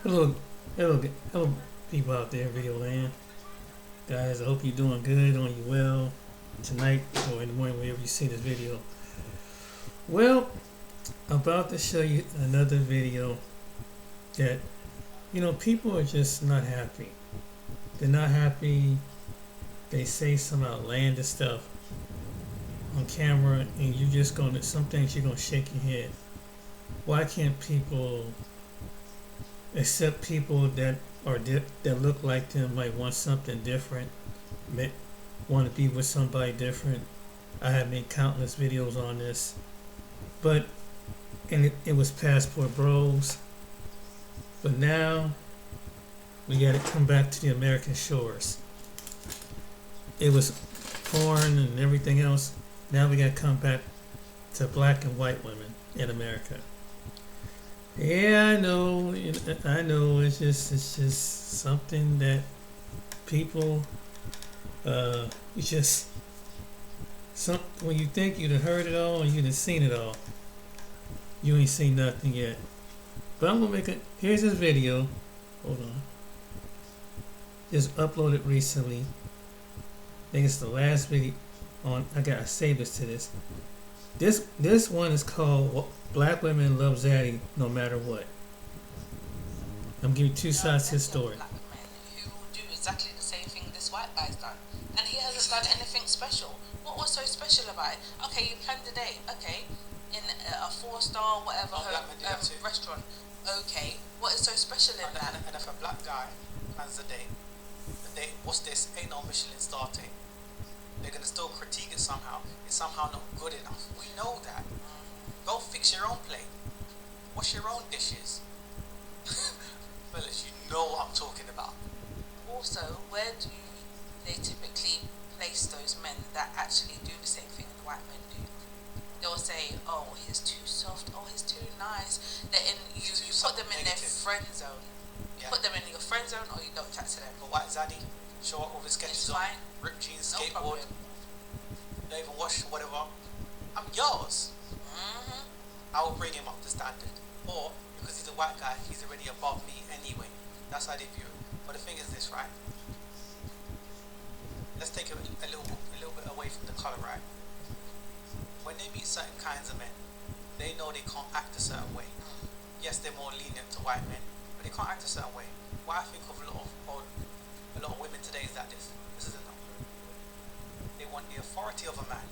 Hello, hello, people out there, video land. Guys, I hope you're doing good, doing you well tonight or in the morning, whenever you see this video. Well, I'm about to show you another video that, people are just not happy. They're not happy. They say some outlandish stuff on camera, and some things you're gonna shake your head. Why can't people accept people that that look like them, might want something different, want to be with somebody different? I have made countless videos on this, but it was passport bros. But now we got to come back to the American shores. It was porn and everything else. Now we got to come back to black and white women in America. Yeah, I know. It's just something that people, when you think you'd have heard it all and you'd have seen it all, you ain't seen nothing yet. But I'm gonna here's this video. Hold on. Just uploaded recently. I think it's the last video I gotta save this to this. This one is called Black Women Love Zaddy No Matter What. I'm giving you two sides to the story. Black men who will do exactly the same thing this white guy's done, and he hasn't done anything special. What was so special about it? Okay, you planned a date. Okay, in a 4-star whatever restaurant. Okay, what is so special in that? And if a black guy plans a date, what's this? Ain't no Michelin star thing. They're gonna still critique it somehow. It's somehow not good enough. We know that. Go fix your own plate. Wash your own dishes. Fellas, you know what I'm talking about. Also, where do they typically place those men that actually do the same thing that white men do? They'll say, "Oh, he's too soft. Oh, he's too nice." You put them in their friend zone. You put them in your friend zone, or you don't chat to them. But white zaddy, show up with his sketches on, ripped jeans, no skateboard, don't even wash whatever. I'm yours. I will bring him up to standard. Or because he's a white guy, he's already above me anyway. That's how they view it. But the thing is this, right? Let's take it a little bit away from the colour, right? When they meet certain kinds of men, they know they can't act a certain way. Yes, they're more lenient to white men, but they can't act a certain way. What I think of a lot of women today is that this is enough. They want the authority of a man.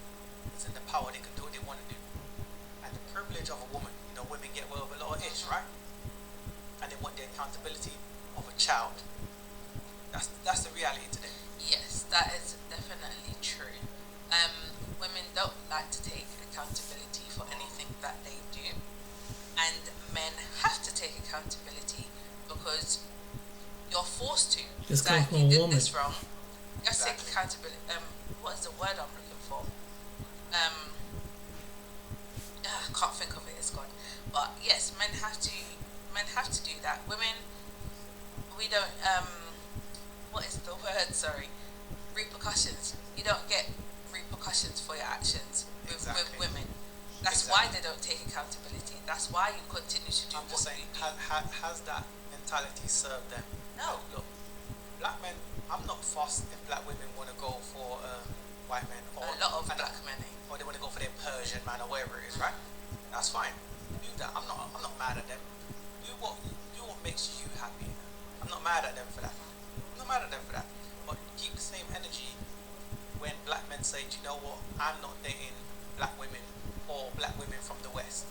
It's in the power. They can do what they want to do. And the privilege of a woman. Women get away with a lot of ish, right? And they want the accountability of a child. That's the reality today. Yes, that is definitely true. Women don't like to take accountability for anything that they do, and men have to take accountability because you're forced to. This comes from a did woman. this wrong. You have to take accountability. What is the word I'm looking for? I can't think of it. It's gone. But yes, men have to do that. Women, we don't. What is the word? Sorry, repercussions. You don't get repercussions for your actions with women. That's why they don't take accountability. That's why you continue to do I'm just saying, has that mentality served them? No. Look, black men, I'm not fussed if black women want to go for white men. Or a lot of black men. Or they want to go for their Persian man or whatever it is, right? That's fine. Do that. I'm not mad at them. Do what makes you happy. I'm not mad at them for that. But keep the same energy when black men say, "Do you know what? I'm not dating black women or black women from the West."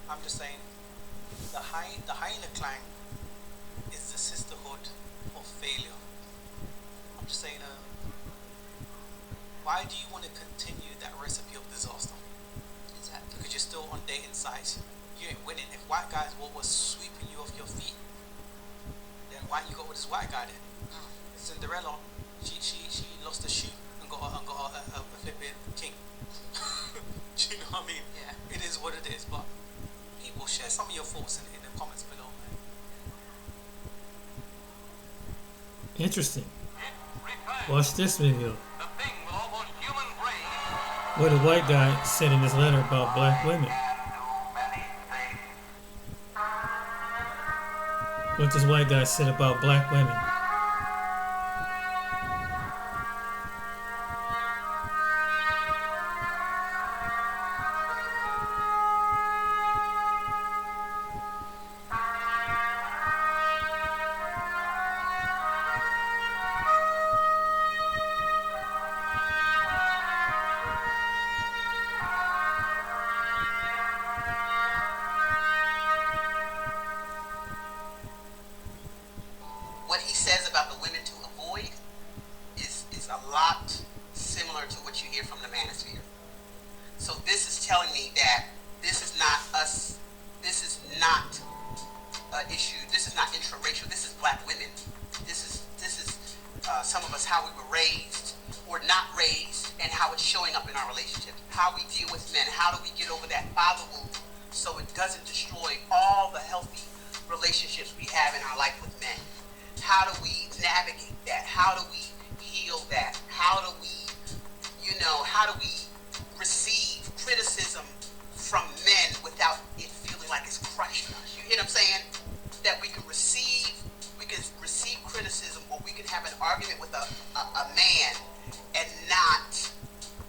I'm just saying the hyena clan is the sisterhood of failure. I'm just saying, why do you want to continue that recipe of disaster? Exactly. Because you're still on dating sites. You ain't winning. If white guys was sweeping you off your feet, then why you got with this white guy then? Cinderella, she lost a shoe and got a flipping king. Do you know what I mean? Yeah. It is what it is. But people, share some of your thoughts in the comments below, man. Interesting. Watch this video. What the white guy said in his letter about black women. what this white guy said about black women. What he says about the women to avoid is a lot similar to what you hear from the manosphere. So this is telling me that this is not us, this is not an issue, this is not intraracial, this is black women. This is some of us, how we were raised or not raised, and how it's showing up in our relationships. How we deal with men, how do we get over that father wound so it doesn't destroy all the healthy relationships we have in our life with men. How do we navigate that? How do we heal that? How do we, how do we receive criticism from men without it feeling like it's crushing us? You hear what I'm saying? That we can receive criticism, or we can have an argument with a man and not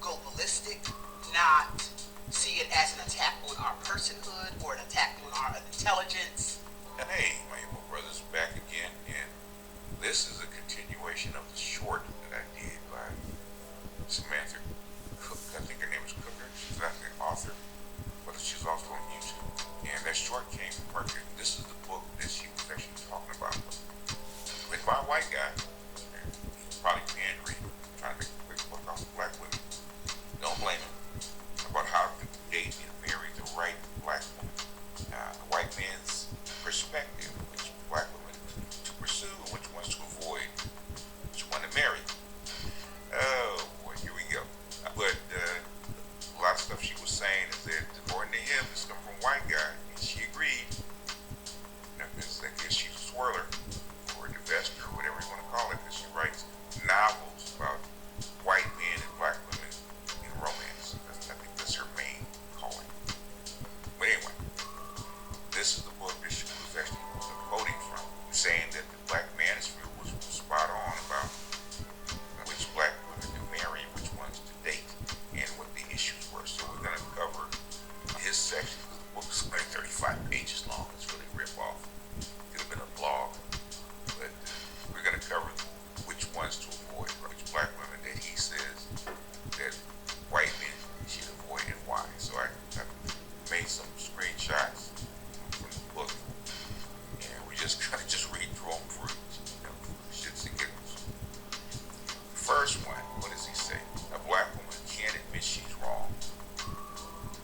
go ballistic, not see it as an attack on our personhood or an attack on our intelligence. Hey, my emo brothers, back again, and this is a continuation of the short that I did by Samantha Cook. I think her name is Cooker. She's not the author, but she's also on YouTube. And that short came from her. This is the book that she was actually talking about. Written by a white guy. He's probably pandering, trying to make a quick buck off black women. Don't blame him. About how to date and marry the right black woman. The white man's perspective, which black women to pursue, and which ones to avoid, which one to marry. Oh boy, here we go. But a lot of stuff she was saying is that according to him, this comes from a white guy, and she agreed. Because I guess she's a swirler or a divester or whatever you want to call it, because she writes novels about white men and black women in romance. I think that's her main calling. But anyway, this is the book that she was actually quoting from, saying that the black manosphere was spot on about which black women to marry, which ones to date, and what the issues were. So we're going to cover his section, because the book is like 35 pages long. It's really a rip-off. Could have been a blog. But we're going to cover which ones to avoid, which black women that he says that white men should avoid and why. So I made some screenshots from the book, and we just kind of just read through them for shits and giggles. First one, what does he say? A black woman can't admit she's wrong.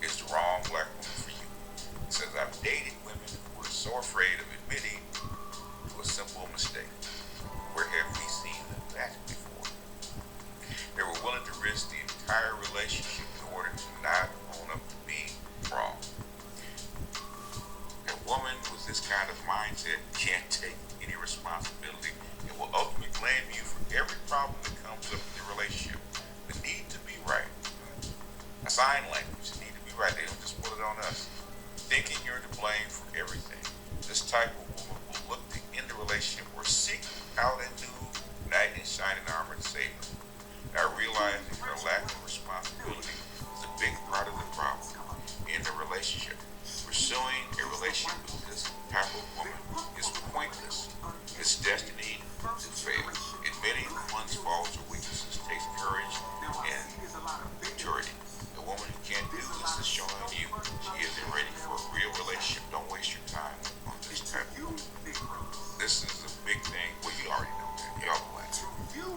Is the wrong black woman for you? He says, I've dated women who were so afraid of admitting to a simple mistake. Where have we seen that before? They were willing to risk the entire relationship in order to not own up to being wrong. A woman with this kind of mindset can't take any responsibility and will ultimately blame you for every problem that comes up in the relationship. The need to be right. A sign language, the need to be right. They don't just put it on us. Thinking you're to blame for everything. This type of woman will look to end the relationship or seek out a new knight in shining armor to save her. Now realizing her lack of responsibility is a big part of the problem in the relationship. Pursuing a relationship with this type of woman is pointless. It's destined to fail. Admitting one's faults or weaknesses takes courage and maturity. A woman who can't do this is showing you she isn't ready for a real relationship. Don't waste your time on this type of woman. This is a big thing. Well, you already know that. Y'all know that. Your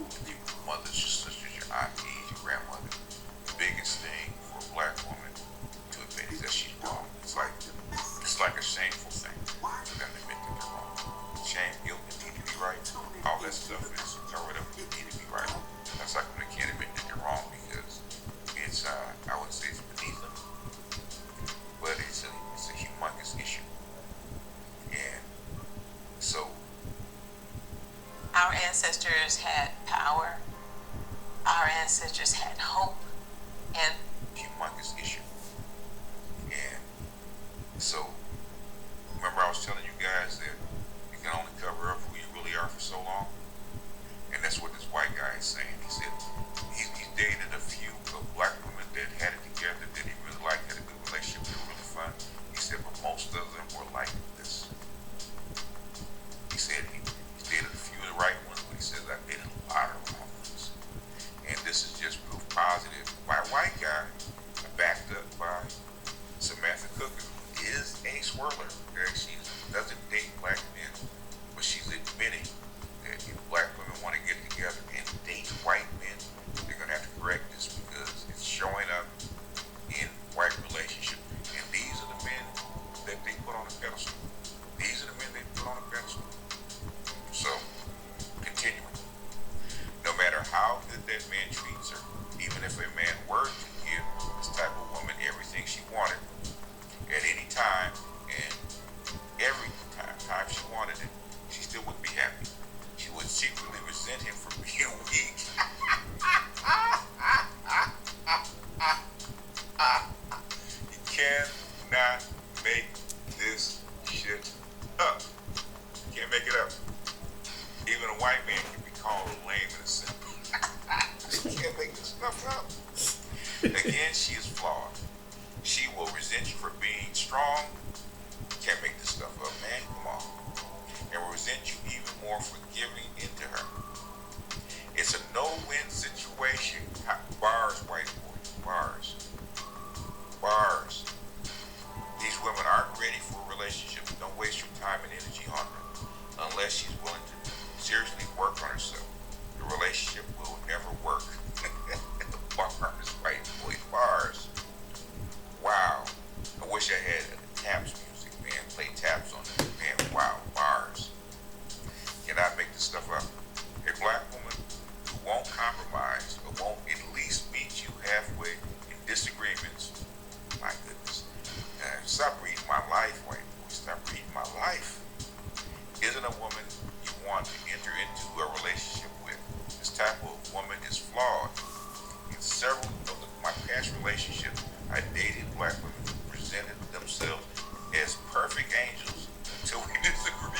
mothers, your sisters, your aunties, your grandmother. The biggest thing for a black woman to admit is that she's wrong. It's like a shameful thing for them to admit that they're wrong. Shame, guilt, and need to be right. All that stuff is covered up. You need to be right. That's like when they can't admit that they're wrong because it's I wouldn't say it's beneath them, but it's a humongous issue. And so Our ancestors had power. Our ancestors had hope. And humongous issue. And so remember I was telling you guys that you can only isn't a woman you want to enter into a relationship with. This type of woman is flawed. In several of my past relationships, I dated black women who presented themselves as perfect angels until we disagreed.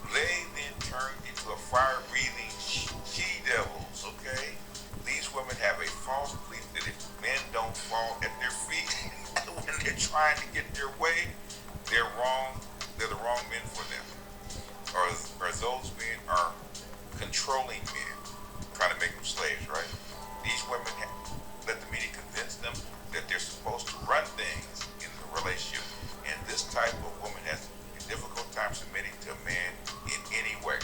They then turned into a fire-breathing she-devils, okay? These women have a false belief that if men don't fall at their feet when they're trying to get their way, they're wrong. They're the wrong men for them. Or those men are controlling men, trying to make them slaves, right? These women let the media convince them that they're supposed to run things in the relationship. And this type of woman has a difficult time submitting to a man in any way.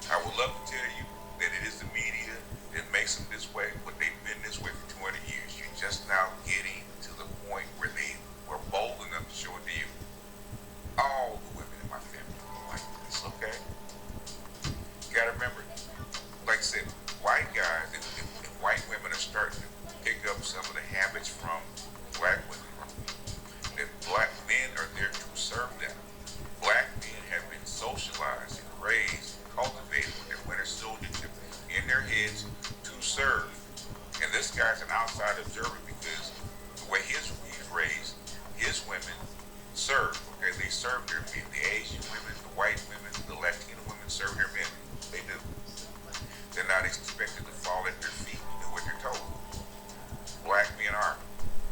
I would love to tell you that it is the media that makes them this way, but they've been this way for 200 years. You're just now getting to the point where they were bold enough to show it to you. All the women in my family are like this, okay? You gotta remember, like I said, white guys and white women are starting to pick up some of the habits from black women. That black men are there to serve them. Black men have been socialized and raised, cultivated with their winter soldiership in their heads to serve. And this guy's an outside observer because the way he's raised, his women serve. Okay, they serve their men. The Asian women, the white women, the Latino women serve their men. They do. They're not expected to fall at their feet and do what they're told. Black men are.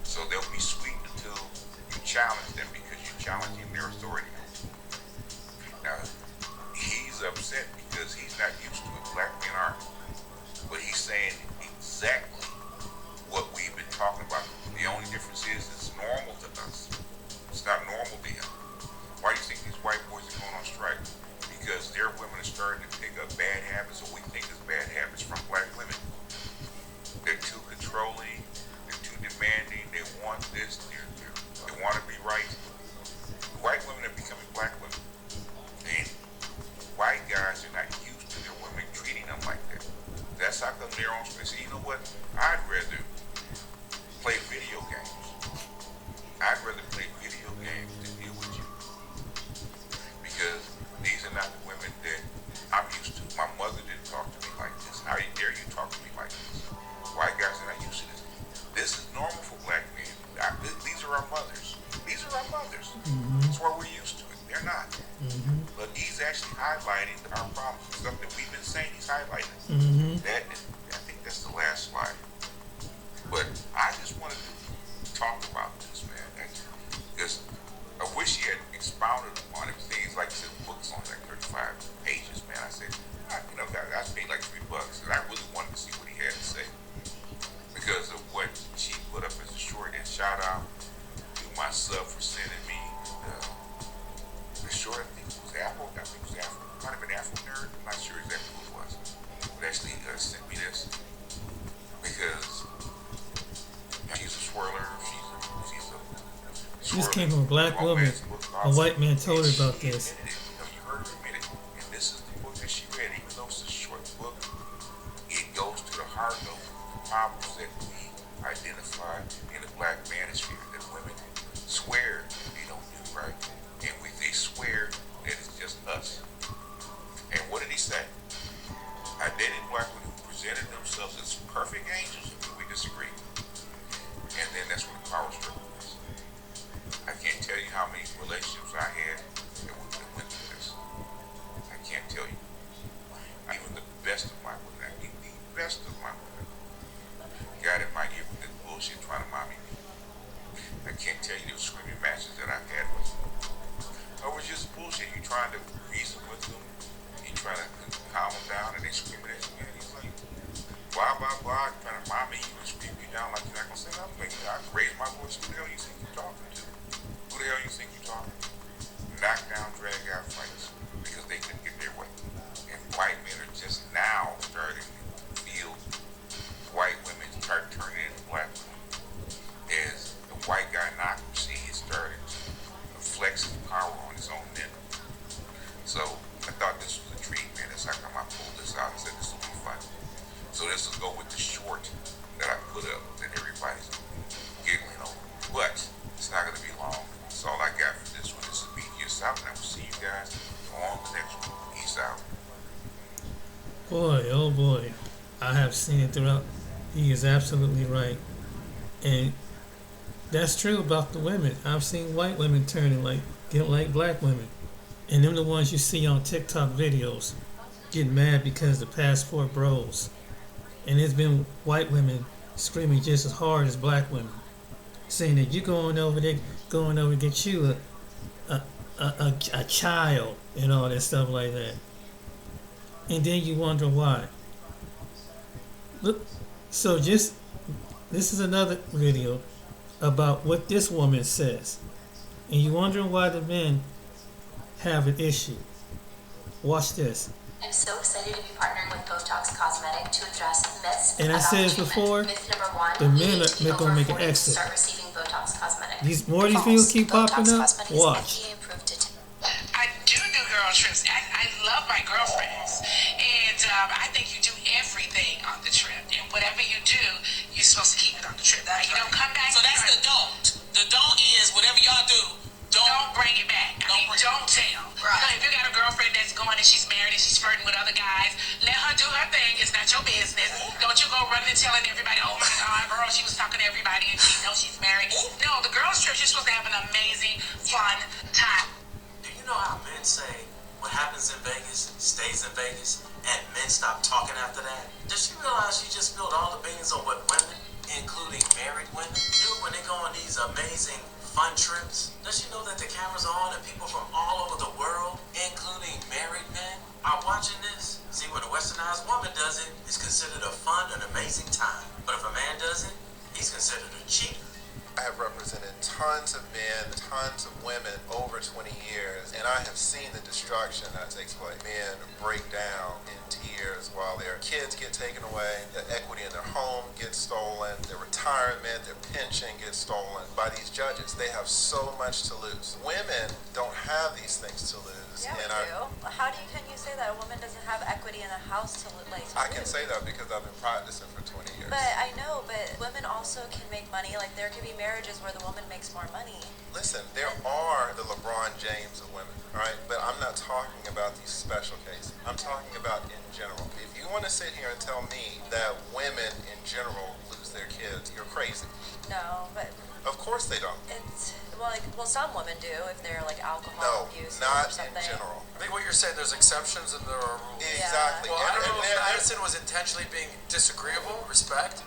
So they'll be sweet until you challenge them because you're challenging their authority. Now, he's upset because he's not used to it. Black men are. But he's saying exactly what we've been talking about. The only difference is it's normal to us. It's not normal to him. Why do you think these white boys are going on strike? Because their women are starting to pick up bad habits, or we think is bad habits, from black women. They're too controlling. They're too demanding. They want this. They want to be right. White women are becoming black women. And white guys are not used to their women treating them like that. That's how come they're on space. You know what? I'd rather play video games. I'd rather play video games than deal with you. Because these are not the women that I'm used to. My mother didn't talk to me like this. How dare you talk to me like this? White guys are not used to this. This is normal for black men. These are our mothers. These are our mothers. That's why we're used to it. They're not. But he's actually highlighting our problems. Stuff that we've been saying he's highlighting. I think that's the last slide. But I just wanted to talk about this, man. Because I wish he had expounded upon it. Things like his books on like 35 pages, man. I said, I paid like $3, and I really wanted to see what he had to say because of what she put up as a short. And shout out to my sub for sending me the short. I think it was Apple. I think it was Afro. Might have been Afro Nerd. I'm not sure exactly who it was, but actually sent me this because she's a swirler. She's a This came from a black woman. A white man told her about this. You heard her admit it. And this is the book that she read. Even though it's a short book, it goes to the heart of the problems that we identify in the black manosphere that women swear they don't do right. And they swear that it's just us. And what did he say? I dated black women who presented themselves as perfect angels until we disagree. And then that's when the power struggle was. I can't tell you how many relationships I had that went through this. I can't tell you. Even the best of my women, I mean the best of my women, got in my ear with this bullshit trying to mommy me. I can't tell you the screaming matches that I've had with them. It was just bullshit. You trying to reason with them, you trying to calm them down, and they screaming at you, and he's like, blah, blah, blah, trying to mommy you and scream you down like you're not going to say nothing. Like, I raise my voice. Who the hell you think you're talking to? Who the hell you think you're talking to? Knock down, drag out fights because they couldn't get their way. And white men are just now starting to feel white women start turning into black women. As the white guy democracy is starting to flex his power on his own men. So I thought this was a treat, man. That's how come I pulled this out and said this will be fun. So this will go with the short that I put up that everybody's giggling over. But it's not going to be long. That's all I got for this one. This will be I've seen it throughout. He is absolutely right, and that's true about the women. I've seen white women turning like get like black women, and them the ones you see on TikTok videos get mad because the passport bros, and it's been white women screaming just as hard as black women, saying that you going over there, going over to get you a child and all that stuff like that, and then you wonder why. Look, so just this is another video about what this woman says, and you wondering why the men have an issue. Watch this. I'm so excited to be partnering with Botox Cosmetic to address myths And I about said treatment. before, Myth number one, the men you need are to be they're gonna over make an 40 to exit. start receiving Botox Cosmetic. These more of these False. videos keep popping Botox up. Cosmetic is Watch. FDA approved to I do girl trips. I love my girlfriends. And I think you do everything on the trip. And whatever you do, you're supposed to keep it on the trip. You don't come back. So that's the don't. The don't is whatever y'all do, Don't bring it back. Don't tell. Right. You know, if you got a girlfriend that's going and she's married and she's flirting with other guys, let her do her thing. It's not your business. Don't you go running and telling everybody, oh my God, girl, she was talking to everybody and she knows she's married. No, the girls' trip, you're supposed to have an amazing, fun time. Do you know how men say what happens in Vegas stays in Vegas, and men stop talking after that? Does she realize she just spilled all the beans on what women, including married women, do when they go on these amazing fun trips? Does she know that the cameras are on and people from all over the world, including married men, are watching this? See, when a westernized woman does it, it's considered a fun and amazing time. But if a man does it, he's considered a cheater. I have represented tons of men, tons of women over 20 years, and I have seen the destruction that takes place. Men break down in tears while their kids get taken away, the equity in their home gets stolen, their retirement, their pension gets stolen by these judges. They have so much to lose. Women don't have these things to lose. Yeah, we do. Can you say that a woman doesn't have equity in a house to lose? I can say that because I've been practicing for 20 years. But I know, but women also can make money. Like, there can be marriages where the woman makes more money. Listen, there are the LeBron James of women, all right? But I'm not talking about these special cases. I'm talking about in general. If you want to sit here and tell me that women in general lose their kids, you're crazy. No, but Of course they don't. it's, well, some women do if they're, like, alcohol No, abuse not or something. in general. I think what you're saying, there's exceptions and there are rules. Exactly. Well, I don't know if there- Madison was intentionally being disagreeable. Respect.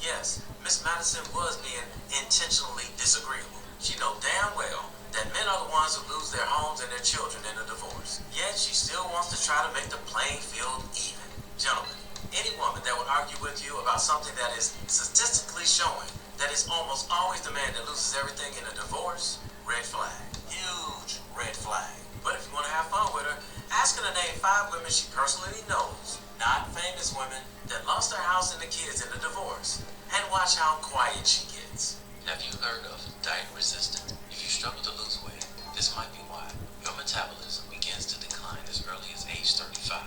Yes, Miss Madison was being intentionally disagreeable. She know damn well that men are the ones who lose their homes and their children in a divorce. Yet she still wants to try to make the playing field even. Gentlemen, any woman that would argue with you about something that is statistically showing that it's almost always the man that loses everything in a divorce, red flag. Huge red flag. But if you want to have fun with her, ask her to name 5 women she personally knows, not famous women, that lost their house and the kids in a divorce. And watch how quiet she gets. Have you heard of diet resistant? If you struggle to lose weight, this might be why. Your metabolism begins to decline as early as age 35.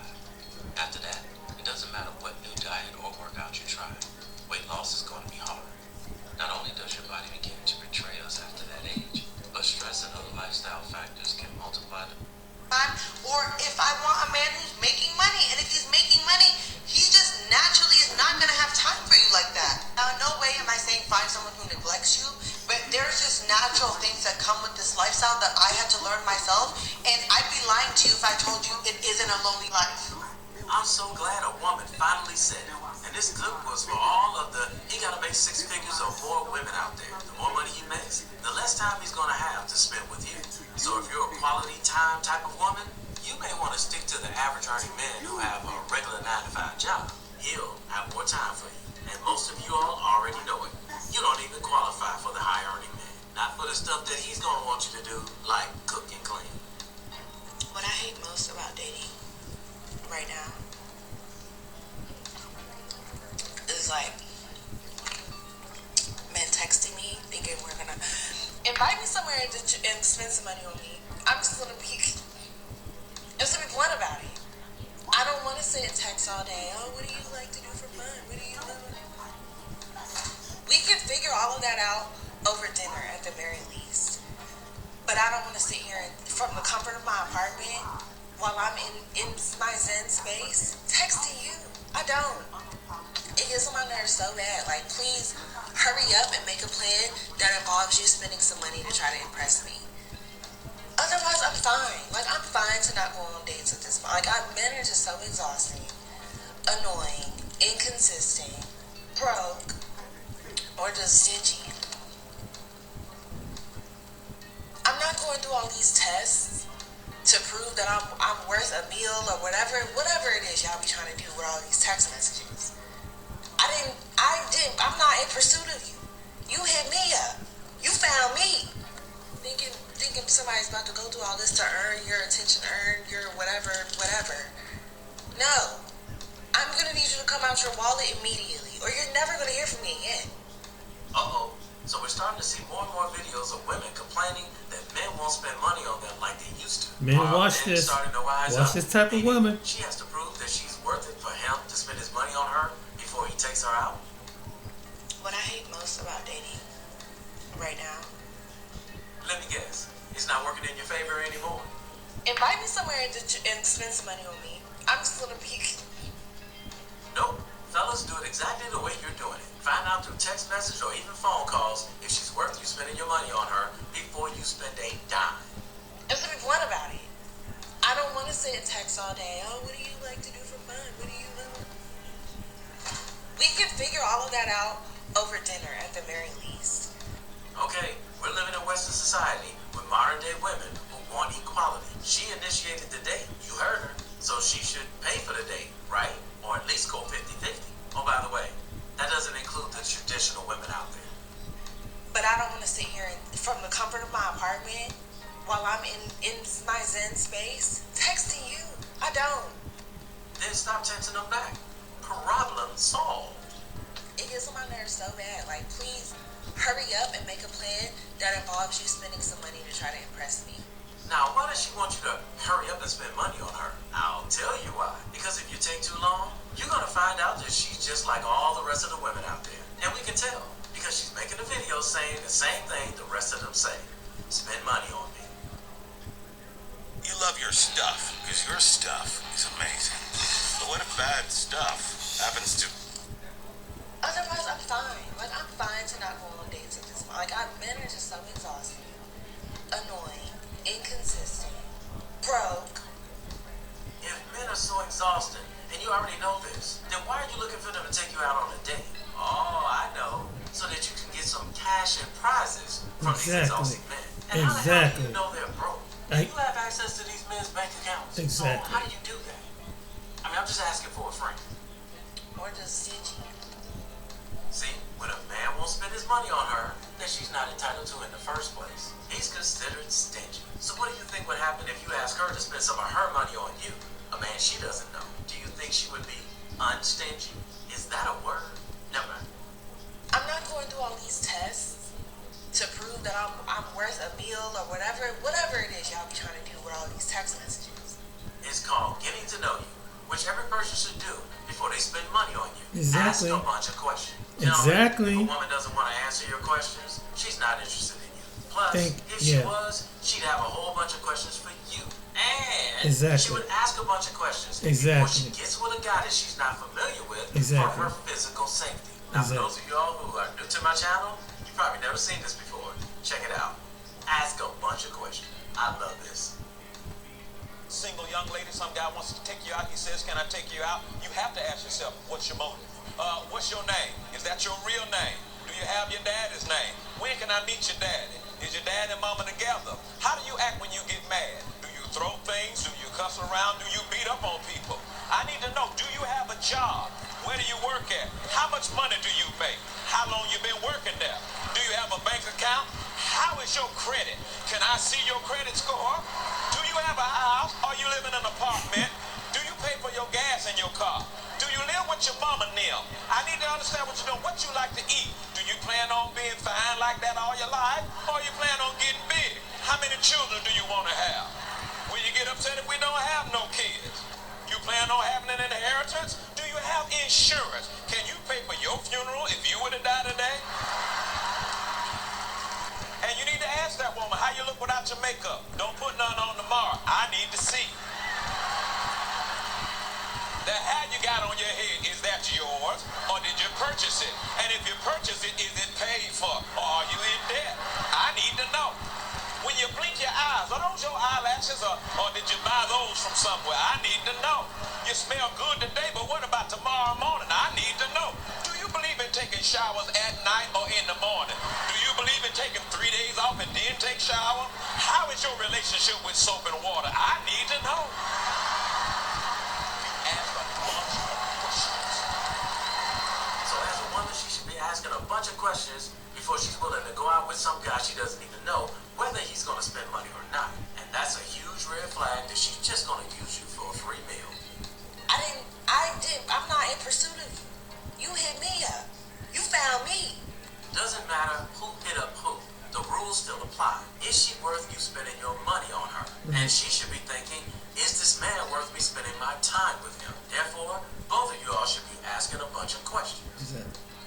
After that, it doesn't matter what new diet or workout you try. Weight loss is going to be hard. Not only does your body begin to betray us after that age, but stress and other lifestyle factors can multiply them. Or if I want a man who's making money, and if he's making money, he just naturally is not going to have time for you like that. Now, in no way am I saying find someone who neglects you, but there's just natural things that come with this lifestyle that I had to learn myself, and I'd be lying to you if I told you it isn't a lonely life. I'm so glad a woman finally said it. And this clip was for all of the, he gotta make 6 figures or more women out there. The more money he makes, the less time he's gonna have to spend with you. So if you're a quality time type of woman, you may want to stick to the average earning men who have a regular 9-to-5 job. He'll have more time for you. And most of you all already know it. You don't even qualify for the high earning man. Not for the stuff that he's gonna want you to do, like cook and clean. What I hate most about dating right now is like men texting me thinking we're gonna invite me somewhere and spend some money on me. I'm just gonna be blunt about it. I don't want to sit and text all day. Oh, what do you like to do for fun? What do you do? We can figure all of that out over dinner at the very least. But I don't want to sit here and, from the comfort of my apartment while I'm in my Zen space, texting you. I don't. It gets on my nerves so bad. Like, please hurry up and make a plan that involves you spending some money to try to impress me. Otherwise, I'm fine. Like, I'm fine to not go on dates at this point. Like, men are just so exhausting, annoying, inconsistent, broke, or just stingy. I'm not going through all these tests to prove that I'm worth a meal or whatever it is y'all be trying to do with all these text messages. I'm not in pursuit of you. You hit me up. You found me. Thinking somebody's about to go through all this to earn your attention, earn your whatever. No. I'm gonna need you to come out your wallet immediately, or you're never gonna hear from me again. Uh-oh. So we're starting to see more and more videos of women complaining that men won't spend money on them like they used to. Men, watch this. Watch this type of woman. She has to prove that she's worth it for him to spend his money on her before he takes her out. What I hate most about dating right now. Let me guess. It's not working in your favor anymore. Invite me somewhere and spend some money on me. I'm just gonna be. Nope. Fellas, do it exactly the way you're doing it. Find out through text message or even phone calls if she's worth you spending your money on her before you spend a dime. Just be blunt about it. I don't want to sit and text all day. Oh, what do you like to do for fun? What do you do? We can figure all of that out over dinner at the very least. Okay, we're living in Western society with modern day women who want equality. She initiated the date. You heard her. So she should pay for the date, right? Or at least go 50-50. Oh, by the way, that doesn't include the traditional women out there. But I don't want to sit here from the comfort of my apartment while I'm in my Zen space texting you. I don't. Then stop texting them back. Problem solved. It gets on my nerves so bad. Like, please hurry up and make a plan that involves you spending some money to try to impress me. Now, why does she want you to hurry up and spend money on her? I'll tell you why. Because if you take too long, you're going to find out that she's just like all the rest of the women out there. And we can tell because she's making a video saying the same thing the rest of them say. Spend money on me. You love your stuff because your stuff is amazing. But what if bad stuff happens to... Otherwise, I'm fine. Like, I'm fine to not go on dates at this point. Like, men are just so exhausting, annoying, inconsistent, broke. If men are so exhausting, and you already know this, then why are you looking for them to take you out on a date? Oh, I know. So that you can get some cash and prizes from these exhausting men. And how the hell do you know they're broke? You have access to these men's bank accounts. Exactly. So how do you do that? I mean, I'm just asking for a friend. Or just stingy. See, when a man won't spend his money on her that she's not entitled to in the first place, he's considered stingy. So what do you think would happen if you ask her to spend some of her money on you, a man she doesn't know? Do you think she would be unstingy? Is that a word? Never. I'm not going through all these tests to prove that I'm worth a meal or whatever it is y'all be trying to do with all these text messages. It's called getting to know you, which every person should do before they spend money on you. Exactly. Ask a bunch of questions. Exactly. If a woman doesn't want to answer your questions, she's not interested in you. Plus, if she was, she'd have a whole bunch of questions for you. And she would ask a bunch of questions before she gets with a guy that she's not familiar with for her physical safety. Now, for those of y'all who are new to my channel, you've probably never seen this before. Check it out. Ask a bunch of questions. I love this. Single young lady, some guy wants to take you out. He says, "Can I take you out?" You have to ask yourself, what's your motive? What's your name? Is that your real name? Do you have your daddy's name? When can I meet your daddy? Is your dad and mama together? How do you act when you get mad? Do you throw things? Do you cuss around? Do you beat up on people? I need to know, do you have a job? Where do you work at? How much money do you make? How long you been working there? Do you have a bank account? How is your credit? Can I see your credit score? Do you have a house? Are you living in an apartment? Do you pay for your gas in your car? Do you live with your mama and them? I need to understand what you know, what you like to eat. Do you plan on being fine like that all your life? Or you plan on getting big? How many children do you want to have? Will you get upset if we don't have no kids? You plan on having an inheritance? Do you have insurance? Can you pay for your funeral if you were to die today? And you need to ask that woman how you look without your makeup. Don't put none on tomorrow. I need to see. The hat you got on your head, yours, or did you purchase it? And if you purchase it, is it paid for, or are you in debt? I need to know. When you blink your eyes, are those your eyelashes, or did you buy those from somewhere? I need to know. You smell good today, but what about tomorrow morning? I need to know. Do you believe in taking showers at night or in the morning? Do you believe in taking 3 days off and then take shower? How is your relationship with soap and water? I need to know. Ask a bunch of questions. So as a woman, she should be asking a bunch of questions before she's willing to go out with some guy she doesn't even know whether he's going to spend money or not. And that's a huge red flag that she's just going to use you for a free meal. I'm not in pursuit of you. You hit me up. You found me. Doesn't matter who hit up who. The rules still apply. Is she worth you spending your money on her? And she should be thinking, is this man worth me spending my time with him? Therefore, both of you all should be asking a bunch of questions.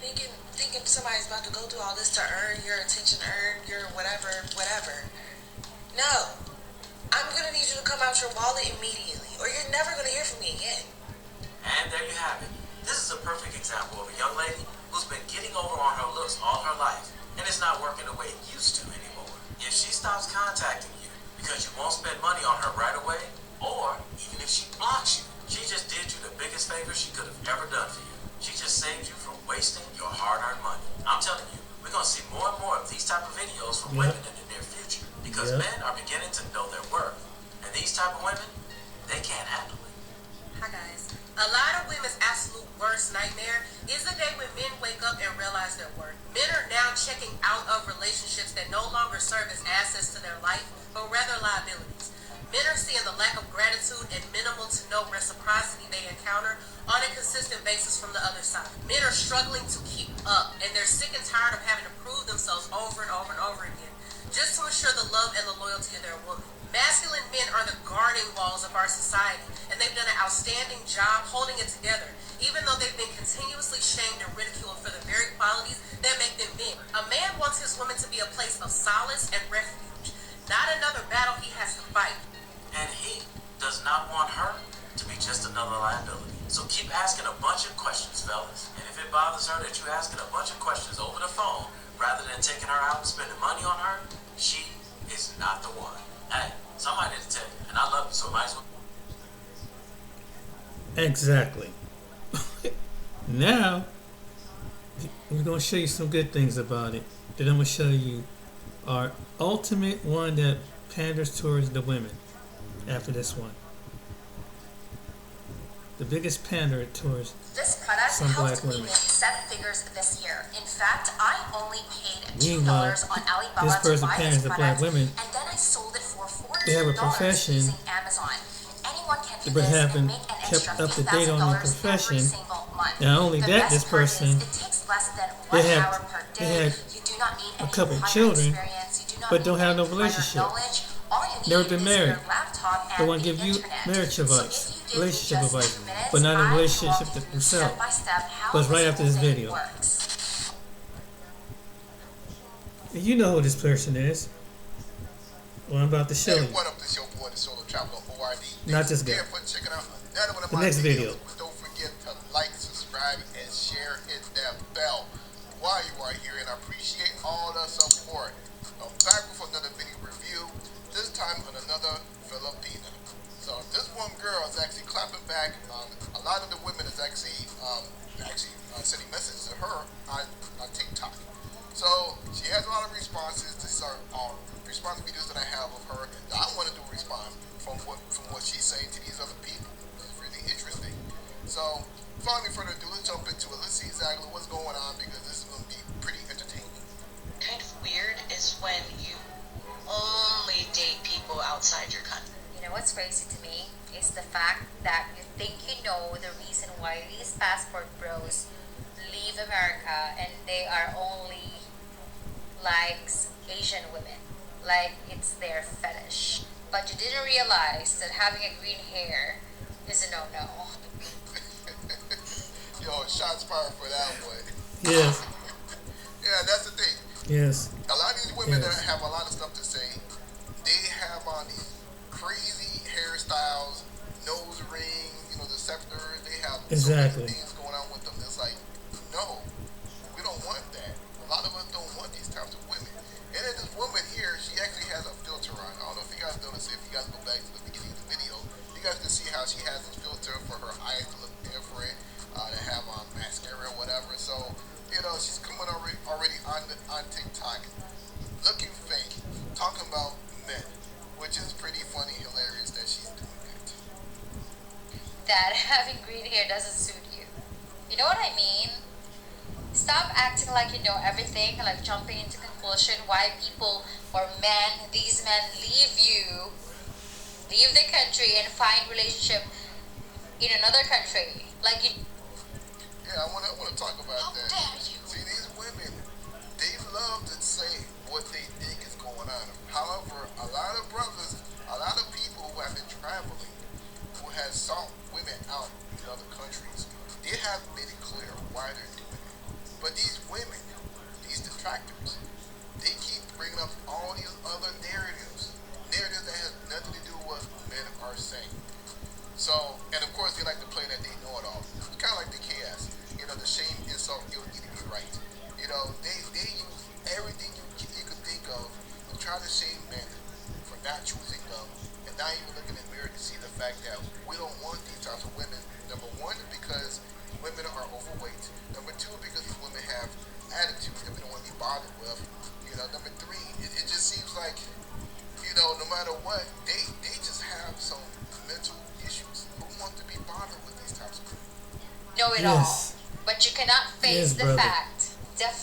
Thinking somebody's about to go through all this to earn your attention, earn your whatever. No. I'm gonna need you to come out your wallet immediately, or you're never gonna hear from me again. And there you have it. This is a perfect example of a young lady who's been getting over on her looks all her life, and it's not working the way it used to anymore. If she stops contacting you because you won't spend money on her right away, or even if she blocks you, she just did you the biggest favor she could have ever done for you. She just saved you from wasting your hard-earned money. I'm telling you, we're going to see more and more of these type of videos from women in the near future, because men are beginning to know their worth, and these type of women, they can't handle it. Hi guys. A lot of women's absolute worst nightmare is the day when men wake up and realize their worth. Men are now checking out of relationships that no longer serve as assets to their life, but rather liabilities. Men are seeing the lack of gratitude and minimal to no reciprocity they encounter on a consistent basis from the other side. Men are struggling to keep up, and they're sick and tired of having to prove themselves over and over and over again, just to ensure the love and the loyalty of their woman. Masculine men are the guarding walls of our society, and they've done an outstanding job holding it together, even though they've been continuously shamed and ridiculed for the very qualities that make them men. A man wants his woman to be a place of solace and refuge, not another battle he has to fight. And he does not want her to be just another liability. So keep asking a bunch of questions, fellas. And if it bothers her that you're asking a bunch of questions over the phone rather than taking her out and spending money on her, she is not the one. Hey, somebody to tell you, and I love you, so might as well. Exactly. Now, we're going to show you some good things about it. Then I'm going to show you our ultimate one that panders towards the women after this one. The biggest pander towards this product some black helped me women. make 7 figures this year. In fact, I only paid $2 Meanwhile, on Alibaba this person to buy panders this to product, black women. and then I sold it for $42 They have a profession, using Amazon. Anyone can do but this haven't and make an kept extra up to date on their $2,000 profession. every single month. Not only The that, best this part is, person, it takes less than 1 they hour have, per they day. had You do not need a any couple prior children, experience. You do not but need don't have no any prior relationship. knowledge. All you Never need been is married. your laptop and They want to the give you internet. marriage So advice, if you give me relationship just advice, 2 minutes, but not in I a can relationship walk you through themselves. step by step how But it's right after this single thing video. works. And you know who this person is. Well, I'm about to show you. What up, this your boy, the Solo Traveler ORD. Not this guy. For checking out another one of The my next video. videos. Don't forget to like, subscribe, and share. Hit that bell while you are here, and I appreciate all the support. I'm back with another video review, this time on another Filipina. So this one girl is actually clapping back. A lot of the women is actually sending messages to her on TikTok. So she has a lot of responses to certain response videos that I have of her that I want to do a response from what she's saying to these other people. It's really interesting. So without any further ado, let's jump into it. Let's see exactly what's going on, because this is going to be pretty entertaining. Kind of weird is when you only date people outside your country. You know what's crazy to me is the fact that you think you know the reason why these passport bros leave America and they are only likes Asian women, like it's their fetish. But you didn't realize that having a green hair is a no-no. Yo, shots fired for that one. Yes. Yeah, that's the thing. Yes. A lot of these women that have a lot of stuff to say, they have on these crazy hairstyles, nose rings, the scepters. They have so many things going on with them. It's like, here doesn't suit you. You know what I mean? Stop acting like you know everything, like jumping into conclusion why people or men, these men leave the country and find relationship in another country. Like you. Yeah, I want to talk about that. See, these women, they love to say what they think is going on. However, a lot of brothers, a lot of people who have been traveling, who have sought women out in other countries, they have made it clear why they're doing it. But these women, these detractors, they keep bringing up all these other narratives that have nothing to do with what men are saying. So, and of course, they like to play that they know it all. It's kind of like the chaos, the shame, insult, guilt, need to be right. They use everything you could think of to try to shame men for not choosing them and not even looking in the mirror to see the fact that we don't want these types of women. Number one, because women are overweight. Number two, because these women have attitudes that we don't want to be bothered with. Number three, it just seems like, no matter what, they just have some mental issues. Who wants to be bothered with these types of people? Know it all. But you cannot face the brother.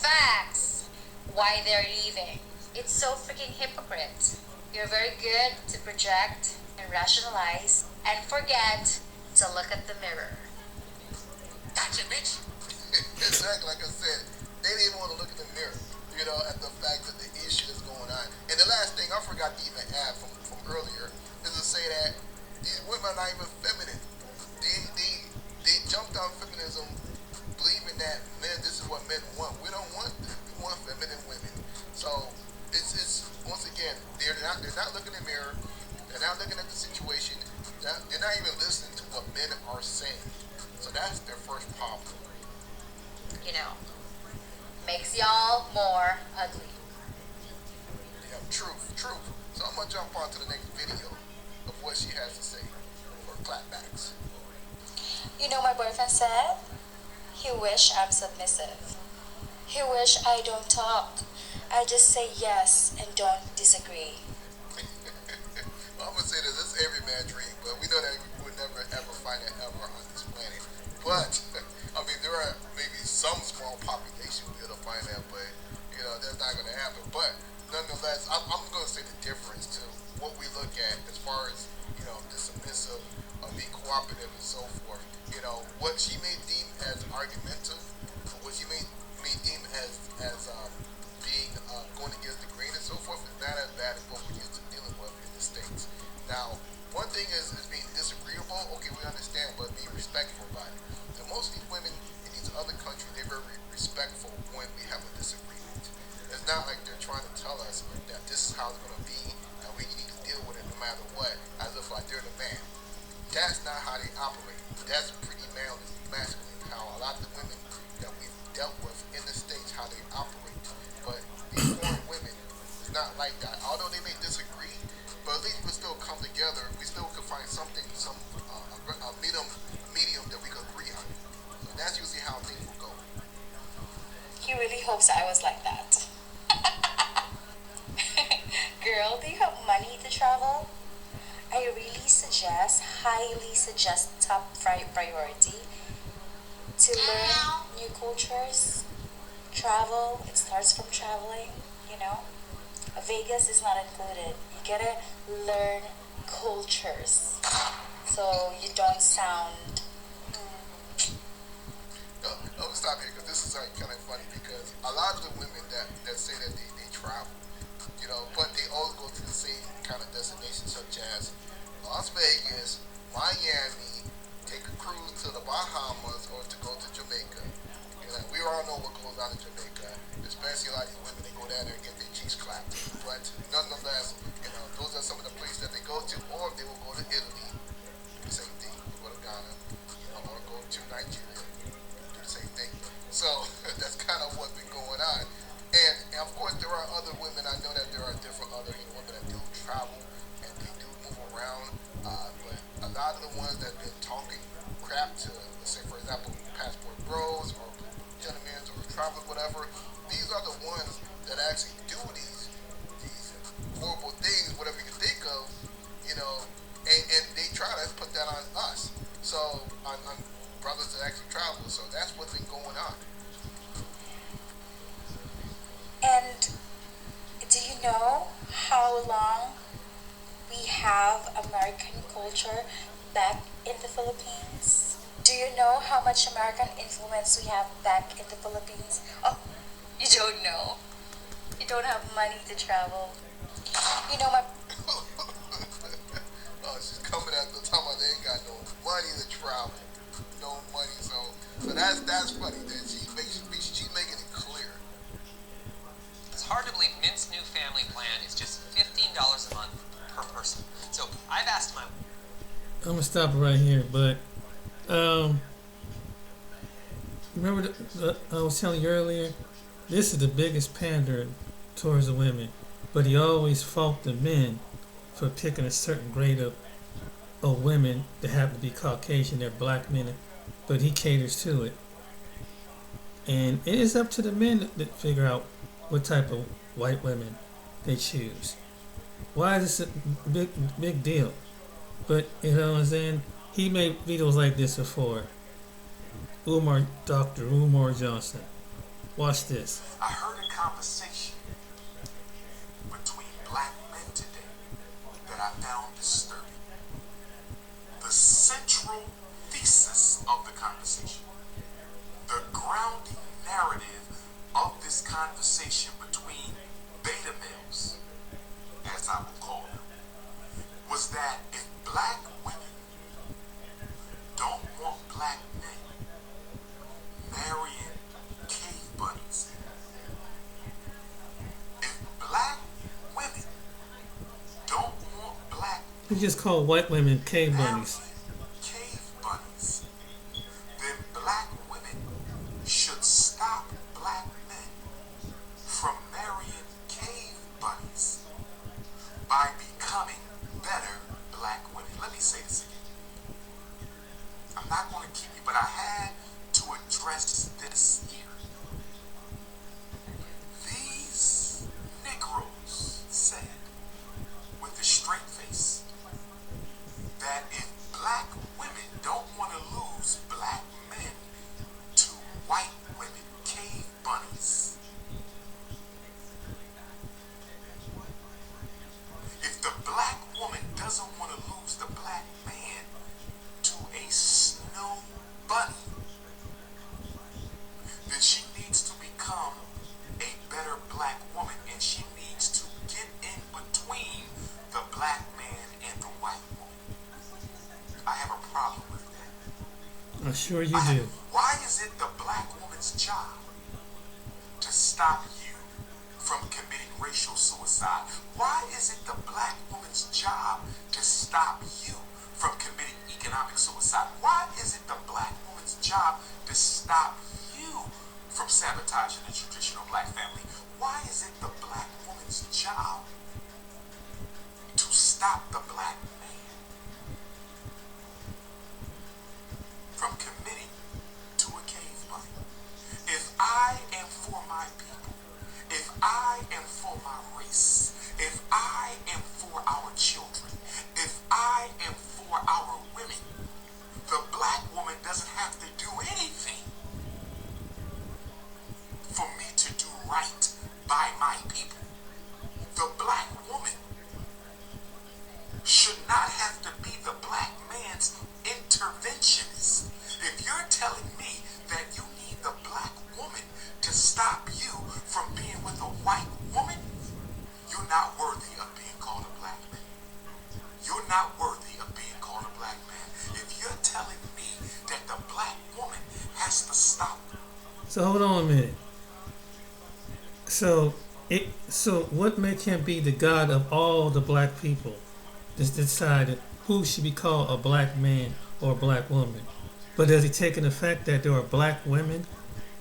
facts, why they're leaving. It's so freaking hypocrite. You're very good to project and rationalize and forget to look at the mirror. Gotcha, bitch. Exactly, like I said, they didn't even want to look in the mirror, at the fact that the issue is going on. And the last thing I forgot to even add from earlier is to say that these women are not even feminine. They jumped on feminism believing that men, this is what men want. We don't want this. We want feminine women. So it's once again, they're not looking in the mirror, they're not looking at the situation, they're not even listening to what men are saying. So that's their first problem. Makes y'all more ugly. Yeah, truth. So I'm gonna jump on to the next video of what she has to say for clapbacks. You know my boyfriend said? He wish I'm submissive. He wish I don't talk. I just say yes and don't disagree. Well, I'm gonna say this is every man's dream, but we know that we would never ever find that ever on this planet. But there are maybe some small population will be able to find that, but that's not gonna happen. But nonetheless, I'm gonna say the difference to what we look at as far as the submissive, being cooperative and so forth. What she may deem as argumentative, what she may deem as being going against the grain and so forth is not as bad as what we're used to dealing with in the States. Now, one thing is being disagreeable, okay, we understand, but be respectful about it. And most of these women in these other countries, they're very respectful when we have a disagreement. It's not like they're trying to tell us that this is how it's going to be and we need to deal with it no matter what, as if like they're the man. That's not how they operate. That's pretty masculine, how a lot of the women that we've dealt with in the States, how they operate. But these foreign women, it's not like that. Although they may disagree, but at least we still come together. We still could find something, a medium that we could agree on. So that's usually how things will go. He really hopes I was like that. Girl, do you have money to travel? I really highly suggest top priority to learn new cultures. Travel, it starts from traveling, Vegas is not included. You gotta learn cultures so you don't sound. No, let me stop here because this is kind of funny because a lot of the women that say that they travel, but they all go to the same kind of destinations such as Las Vegas, Miami, take a cruise to the Bahamas or to go to Jamaica. We all know what goes on in Jamaica, especially a lot of these women, they go down there and get their cheeks clapped. But nonetheless, those are some of the places that they go to, or they will go to Italy, do the same thing, go to Ghana, or go to Nigeria, do the same thing. So that's kind of what's been going on. And of course, there are other women, I know that there are different other women that do travel and they do move around, but a lot of the ones that have been talking crap to, let's say for example, passport bros or gentlemen or travelers, whatever, these are the ones that actually do these horrible things, whatever you can think of, and they try to put that on us. So on of American culture back in the Philippines? Do you know how much American influence we have back in the Philippines? Oh, you don't know. You don't have money to travel. You know my Oh, she's coming at the time they ain't got no money to travel. No money, so that's funny that she's making it clear. It's hard to believe Mint's new family plan is just $15 a month per person. So I've asked my... I'm gonna stop right here, but remember I was telling you earlier, this is the biggest pander towards the women, but he always fault the men for picking a certain grade of women that happen to be Caucasian. They're black men, but he caters to it, and it is up to the men to figure out what type of white women they choose. Why is this a big deal? But you know what I'm saying? He made videos like this before. Dr. Umar Johnson. Watch this. I heard a conversation between black men today that I found disturbing. The central thesis of the conversation, the grounding narrative of this conversation between beta males, as I will call them, was that if black women don't want black men marrying cave bunnies, if black women don't want black He just called white women cave marrying bunnies. cave bunnies, then black women should stop black men from marrying cave bunnies by becoming better black women. Let me say this again. I'm not going to keep you, but I had to address this here. These Negroes said, with a straight face, that if black women don't want to lose black men to white women, cave bunnies, if the black woman doesn't want to lose the black man to a snow bunny, then she needs to become a better black woman, and she needs to get in between the black man and the white woman. I have a problem with that. I'm sure you do. Why is it the black woman's job to stop you from committing racial suicide? Why is it the black woman's job to stop you from committing economic suicide? Why is it the black woman's job to stop you from sabotaging the traditional black family? Why is it the black woman's job to stop the black man from committing to a cave bunny? If I am for my people, if I am for my race, if I am for our children, if I am for our women, the black woman doesn't have to do anything for me to do right by my people. The black woman should not have to be the black man's interventionist. If you're telling me that you need the black woman to stop you from being with a white woman, you're not worthy of being called a black man. You're not worthy of being called a black man. If you're telling me that the black woman has to stop. So hold on a minute. So what make him be the God of all the black people? Just decided who should be called a black man or a black woman. But does he take in the fact that there are black women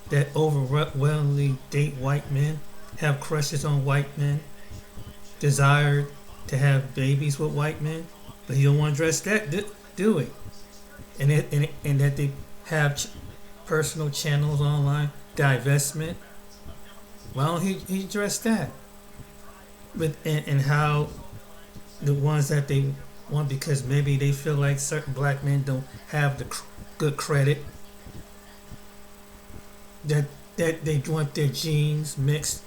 that overwhelmingly date white men, have crushes on white men, desire to have babies with white men, but he don't want to address that, do he? And that they have personal channels online, divestment. Why don't he address that? But and how the ones that they want, because maybe they feel like certain black men don't have the good credit, that they want their genes mixed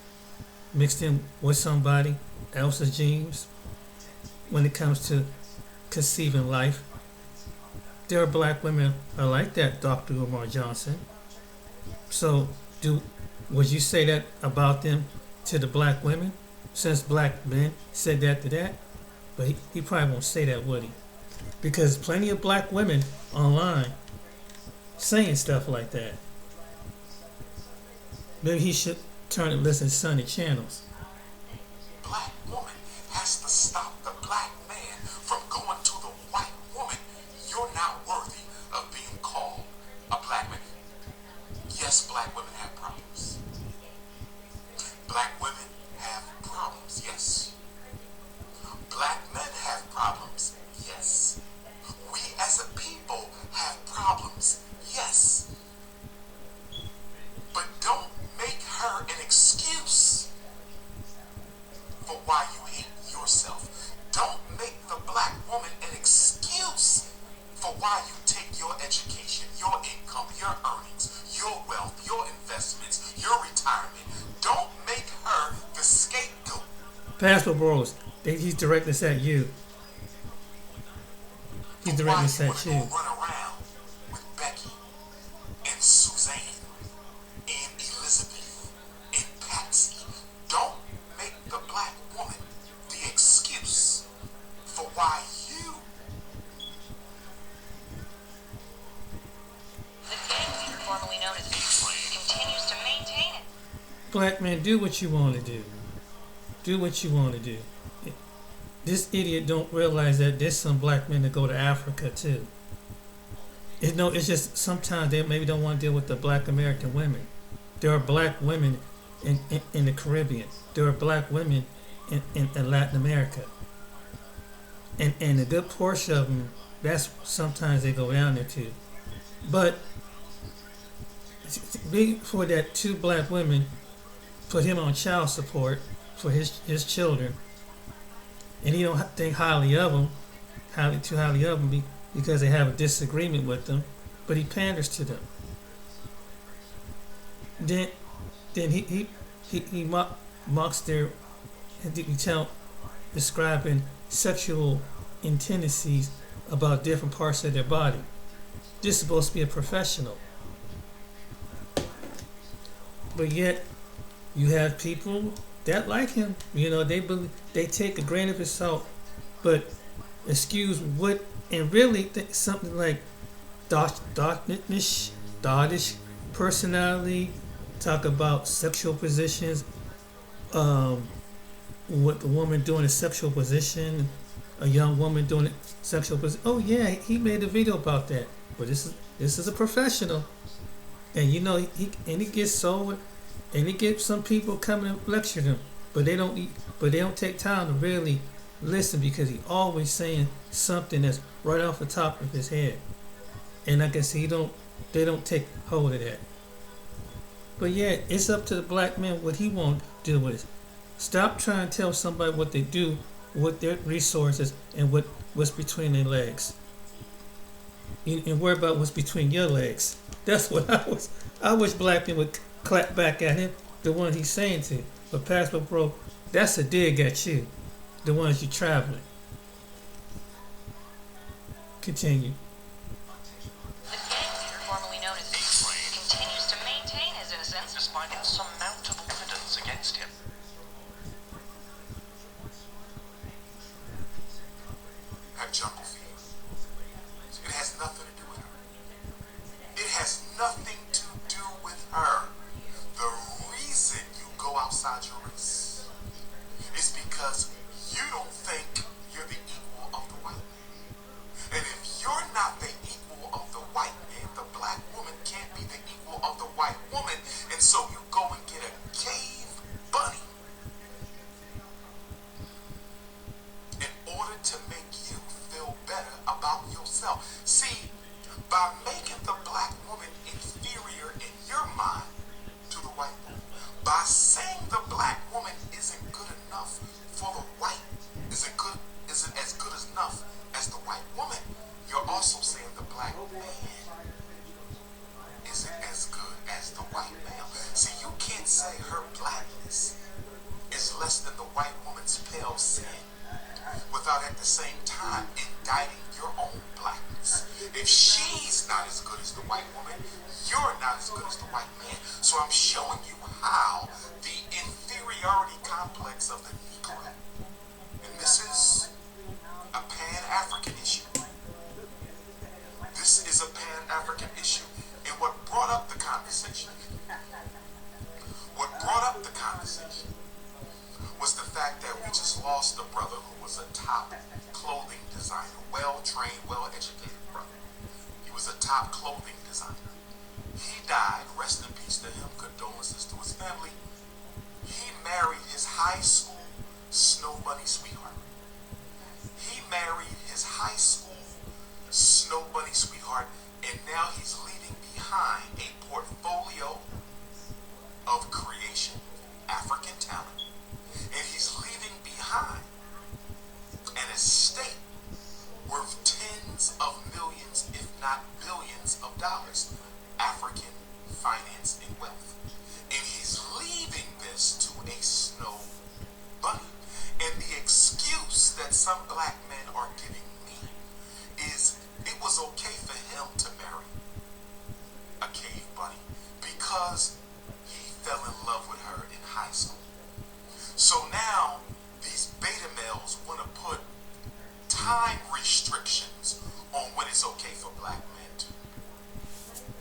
in with somebody else's genes when it comes to conceiving life. There are black women are like that, Dr. Umar Johnson. So, would you say that about them to the black women? Since black men said that to that? But he probably won't say that, would he? Because plenty of black women online saying stuff like that. Maybe he should turn and listen to Sunny channels. Black woman has to stop the black man from going to the white woman. You're not worthy of being called a black man. Yes, black women have problems. Black women have problems, yes. Black men have problems, yes. We as a people have problems, yes. But don't make her an excuse for why you hate yourself. Don't make the black woman an excuse for why you take your education, your income, your earnings, your wealth, your investments, your retirement. Don't make her the scapegoat. Pastor Bros, he's directing this at you. He's directing this at you. Run around with Becky and Suzanne and Elizabeth and Patsy. Don't make the black woman the excuse for why you. The gang leader, formerly known as continues to maintain it. Black men, do what you want to do. Do what you want to do. This idiot don't realize that there's some black men that go to Africa too. It's just sometimes they maybe don't want to deal with the black American women. There are black women in the Caribbean. There are black women in Latin America. And a good portion of them, that's sometimes they go down there too. But for that two black women put him on child support for his children, and he don't think highly of them, too highly of them, because they have a disagreement with them, but he panders to them. Then he mocks their, describing sexual tendencies about different parts of their body. This is supposed to be a professional, but yet you have people that like him. They take a grain of his salt, but excuse what, and really something like dottish personality, talk about sexual positions, what the woman doing a sexual position, a young woman doing a sexual position. Oh yeah, he made a video about that. But this is a professional, and he gets sold. And he gets some people coming and lecture him, but they don't take time to really listen, because he always saying something that's right off the top of his head. And I guess they don't take hold of that. But yeah, it's up to the black man what he want to do with it. Stop trying to tell somebody what they do with their resources and what's between their legs. And worry about what's between your legs. That's what I wish black men would clap back at him, the one he's saying to. But Pastor Bro, that's a dig at you, the ones you traveling. Continue. The gang leader, formerly known as continues to maintain his innocence despite insurmountable evidence against him. Have jungle fever. It has nothing to do with her. It has nothing to do with her. The reason you go outside your race is because you don't think you're the equal of the white man. And if you're not the equal of the white man, the black woman can't be the equal of the white woman. And so you go and get a cave bunny in order to make you feel better about yourself. See, by making the black woman inferior in your mind to the white woman, by saying the black woman isn't good enough for the white, isn't as good enough as the white woman, you're also saying the black man isn't as good as the white male. See, you can't say her blackness is less than the white woman's pale sin without at the same time indicting your own blackness. If she's not as good as the white woman, you're not as good as the white man. So I'm showing you how the inferiority complex of the Negro, and this is a Pan-African issue. This is a Pan-African issue. And what brought up the conversation was the fact that we just lost a brother who was a top clothing designer, well-trained, well-educated brother. He was a top clothing designer. He died, rest in peace to him, condolences to his family. He married his high school snow bunny sweetheart. He married his high school snow bunny sweetheart, and now he's leaving behind a portfolio of creation, African talent, and he's leaving behind an estate worth tens of millions, if not billions of dollars, African finance and wealth. And he's leaving this to a snow bunny. And the excuse that some black men are giving me is it was okay for him to marry a cave bunny because he fell in love with her in high school. So now these beta males want to put time restrictions on when it's okay for black men to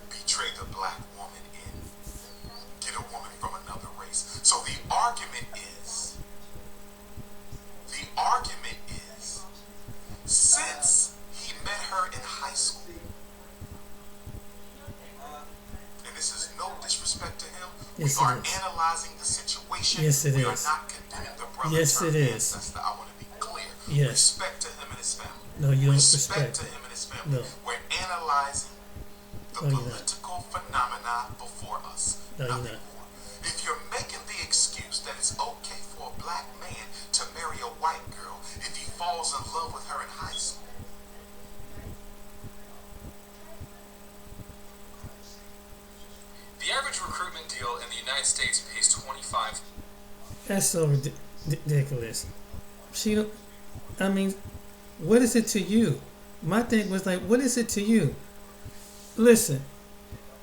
betray the black woman and get a woman from another race. So the argument is, since he met her in high school, and this is no disrespect to him, yes, we are analyzing the situation. Yes, it we is. are not condemning the brother. Yes, it is. Ancestor. I want to be clear. Yes. Respect to him and his family. No, you don't respect respect to it. him and his family. No. We're analyzing the No, you're not. political phenomena before us. No, you're Nothing not. more. If you're making the excuse that it's okay for a black man to marry a white girl if he falls in love with her in high school, the average recruitment deal in the United States pays 25. That's so ridiculous. She don't. I mean, what is it to you? My thing was like, what is it to you? Listen,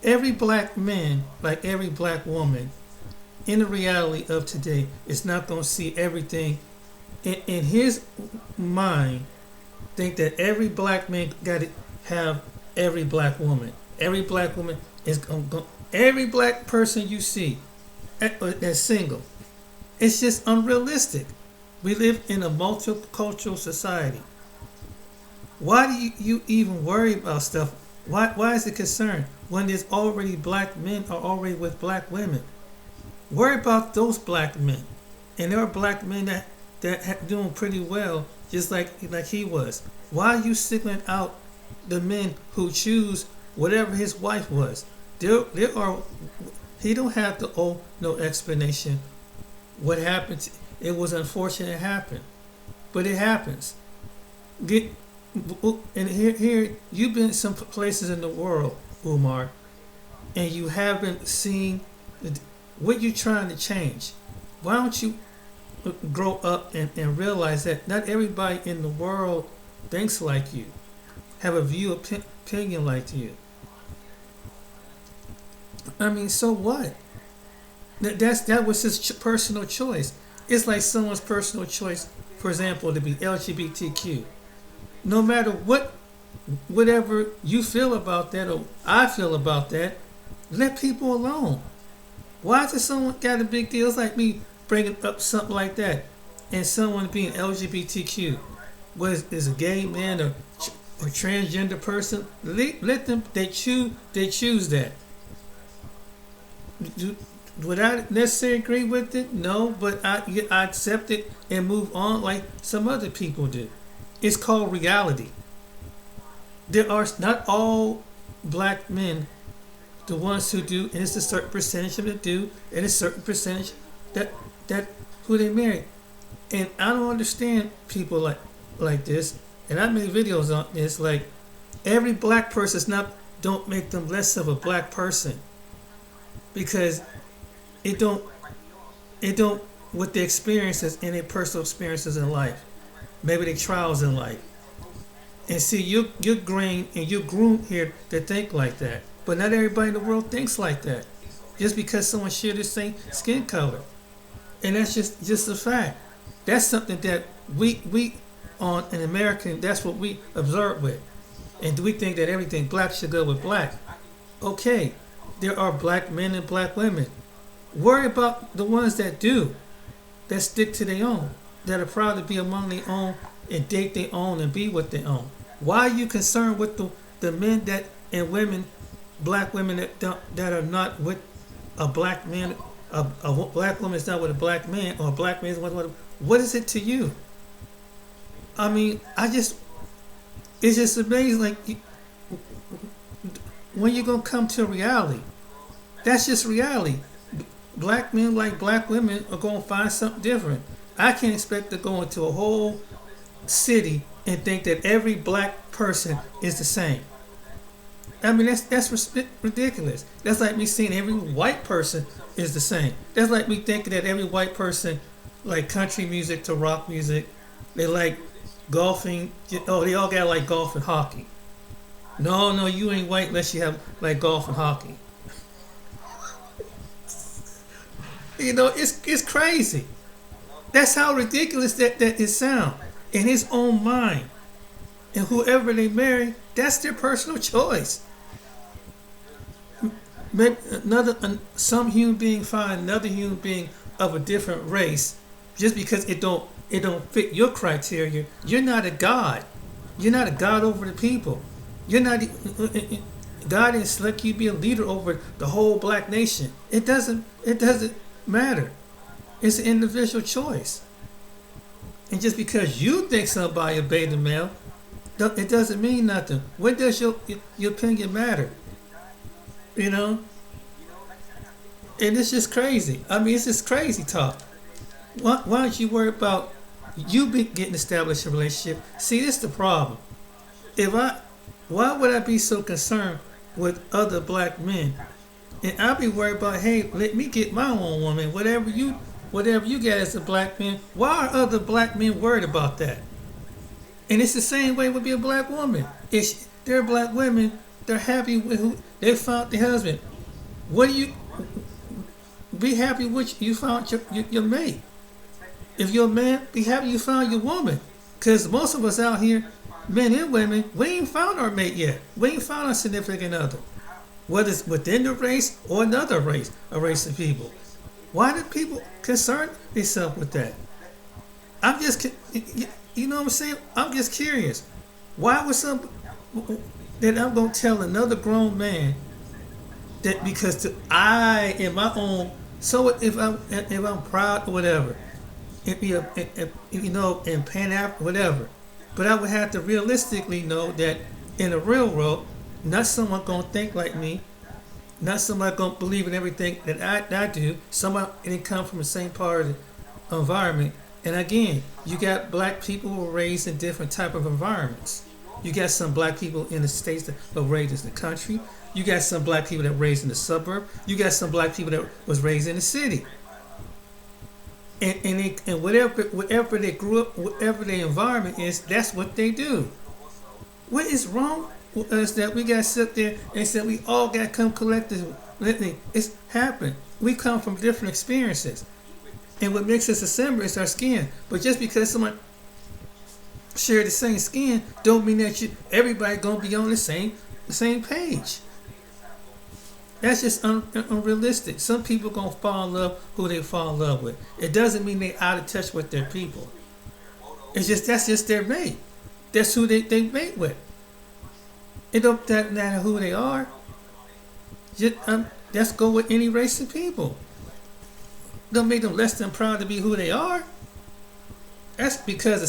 every black man, like every black woman, in the reality of today, is not going to see everything in his mind. Think that every black man got to have every black woman. Every black woman is going. Every black person you see that's single. It's just unrealistic. We live in a multicultural society. Why do you even worry about stuff? Why is it concern when there's already black men are already with black women? Worry about those black men, and there are black men that doing pretty well, just like he was. Why are you singling out the men who choose whatever his wife was? There are. He don't have to owe no explanation. What happened? It was unfortunate. It happened, but it happens. And here you've been some places in the world, Umar, and you haven't seen what you're trying to change. Why don't you grow up and realize that not everybody in the world thinks like you, have a opinion like you? I mean, so what? That was his personal choice. It's like someone's personal choice, for example, to be LGBTQ. No matter whatever you feel about that or I feel about that, let people alone. Why does someone got a big deal? It's like me bringing up something like that and someone being LGBTQ. Is a gay man or transgender person? Let them. They choose that. Would I necessarily agree with it? No, but I accept it and move on like some other people do. It's called reality. There are not all black men the ones who do, and it's a certain percentage of them that do, and a certain percentage that who they marry. And I don't understand people like this. And I made videos on this. Like every black person is not don't make them less of a black person, because it don't with the experiences and their personal experiences in life, maybe their trials in life. And see, you're grained and you're groomed here to think like that. But not everybody in the world thinks like that. Just because someone shares the same skin color. And that's just a fact. That's something that we on an American, that's what we observe with. And do we think that everything black should go with black? Okay, there are black men and black women. Worry about the ones that do, that stick to their own, that are proud to be among their own and date their own and be with their own. Why are you concerned with the men that and women, black women that are not with a black man, a black woman is not with a black man, or a black man is with what is it to you? I mean, it's just amazing. Like, when you gonna come to reality? That's just reality. Black men like black women are gonna find something different. I can't expect to go into a whole city and think that every black person is the same. I mean, that's ridiculous. That's like me saying every white person is the same. That's like me thinking that every white person like country music to rock music. They like golfing. Oh, they all got like golf and hockey. No, you ain't white unless you have like golf and hockey. You know, it's crazy. That's how ridiculous that it sounds in his own mind. And whoever they marry, that's their personal choice. Maybe some human being find another human being of a different race just because it don't fit your criteria. You're not a god. You're not a god over the people. You're not. God didn't select you to be a leader over the whole black nation. It doesn't matter. It's an individual choice. And just because you think somebody a beta male, it doesn't mean nothing. When does your opinion matter? You know? And it's just crazy. I mean, it's just crazy talk. Why don't you worry about you getting established a relationship? See, this is the problem. Why would I be so concerned with other black men? And I'll be worried about, hey, let me get my own woman. Whatever you got as a black man, why are other black men worried about that? And it's the same way with be a black woman. They're black women, they're happy with who they found their husband. What do you be happy with you found your mate? If you're a man, be happy you found your woman. Because most of us out here, men and women, we ain't found our mate yet. We ain't found our significant other. Whether it's within the race or another race, a race of people. Why do people concern themselves with that? I'm just, you know what I'm saying? I'm just curious. Why would that I'm going to tell another grown man that because I, in my own, so if I'm proud or whatever, and Pan-African, whatever. But I would have to realistically know that in the real world, not someone gonna think like me, not somebody gonna believe in everything that I do. Somebody didn't come from the same part of the environment. And again, you got black people who were raised in different type of environments. You got some black people in the states that were raised in the country. You got some black people that were raised in the suburb. You got some black people that was raised in the city. And whatever they grew up, whatever their environment is, that's what they do. What is wrong with us that we got to sit there and say we all got to come collectively? It's happened. We come from different experiences. And what makes us assemble is our skin. But just because someone share the same skin, don't mean that everybody gonna be on the same page. That's just unrealistic. Some people gonna fall in love who they fall in love with. It doesn't mean they out of touch with their people. That's just their mate. That's who they mate with. It don't matter who they are. Just go with any race of people. Don't make them less than proud to be who they are. That's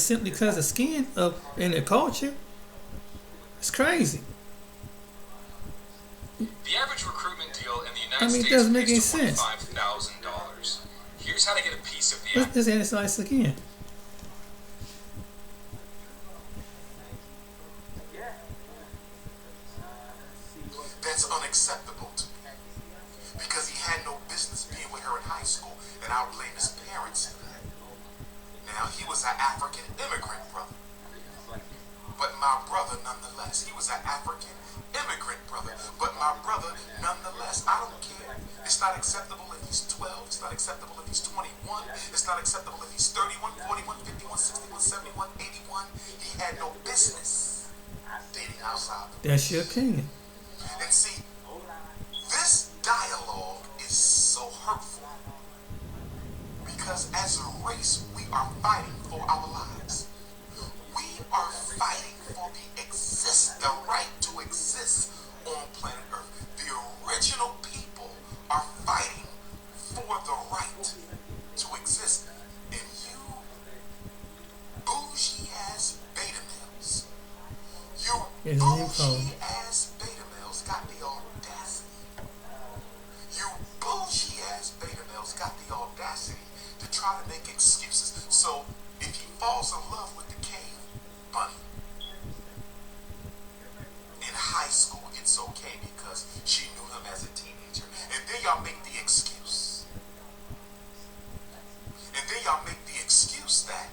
simply because of skin in their culture. It's crazy. The average recruitment deal in the United States it doesn't make any pays sense. $25,000. Here's how to get a piece of the Let's analyze again. That's unacceptable to me. Because he had no business being with her in high school, and I'll blame his parents for that. Now, he was an African immigrant brother. But my my brother nonetheless. He was an African immigrant brother, but my brother nonetheless. I don't care. It's not acceptable if he's 12. It's not acceptable if he's 21. It's not acceptable if he's 31, 41, 51, 61, 71, 81. He had no business dating outside. That's your opinion. And see, this dialogue is so hurtful because as a race, we are fighting for our lives. We are fighting for the right to exist on planet Earth. The original people are fighting for the right to exist. And you bougie ass beta males, you bougie ass beta males got the audacity. You bougie ass beta males got the audacity to try to make excuses. So if he falls in love with the cave bunny in high school, it's okay because she knew him as a teenager. And then y'all make the excuse. And then y'all make the excuse that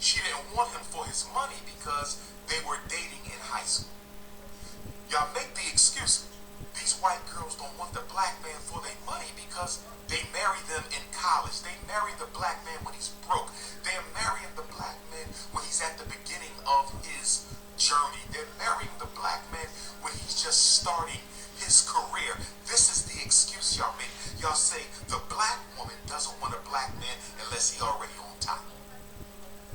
she didn't want him for his money because they were dating in high school. Y'all make the excuse. These white girls don't want the black man for their money because they marry them in college. They marry the black man when he's broke. They're marrying the black man when he's at the beginning of his journey. They're marrying the black man when he's just starting his career. This is the excuse y'all make. Y'all say the black woman doesn't want a black man unless he already on top.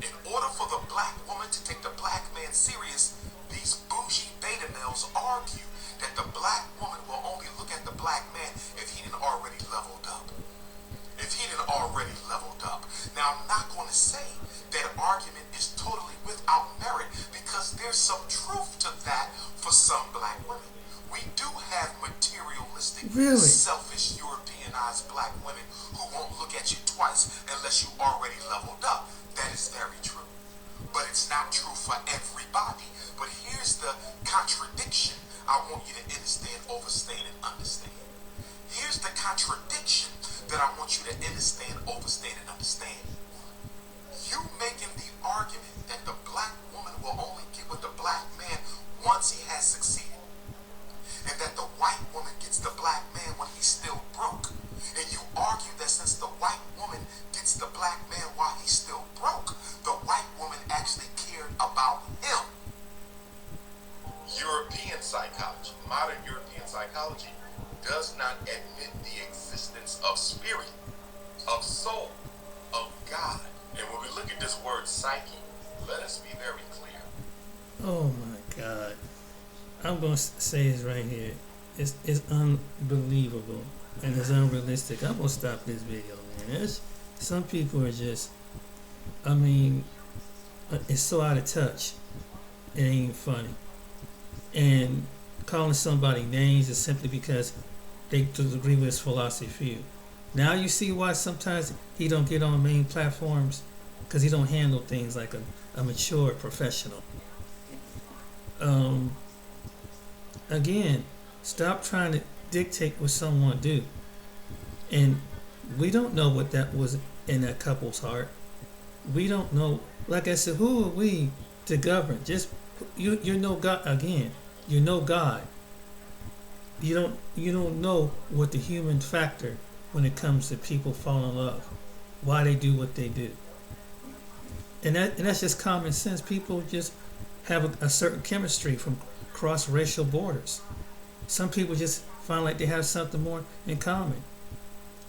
In order for the black woman to take the black man serious, these bougie beta males argue that the black woman will only look at the black man if he didn't already leveled up. If he didn't already leveled up. Now, I'm not going to say that argument is totally without merit because there's some truth to that for some black women. We do have materialistic, selfish, Europeanized black women who won't look at you twice unless you already leveled up. That is very true. But it's not true for everybody. But here's the contradiction I want you to understand, overstand, and understand. Here's the contradiction that I want you to understand, overstand, and understand. You making the argument that the black woman will only get with the black man once he has succeeded. And that the white woman gets the black man when he's still broke. And you argue that since the white woman gets the black man while he's still broke, the white woman actually cared about him. European psychology, modern European psychology, does not admit the existence of spirit, of soul, of God. And when we look at this word psyche, let us be very clear. Oh my God. I'm going to say this right here. It's unbelievable and it's unrealistic. I'm going to stop this video, man. Some people are just, I mean, it's so out of touch. It ain't funny. And calling somebody names is simply because they disagree with his philosophy. Now you see why sometimes he don't get on main platforms, because he don't handle things like a mature professional. Again, stop trying to dictate what someone do. And we don't know what that was in that couple's heart. We don't know. Like I said, who are we to govern? Just you know God again. You know God. You don't know what the human factor when it comes to people falling in love, why they do what they do, and that's just common sense. People just have a certain chemistry from cross racial borders. Some people just find like they have something more in common.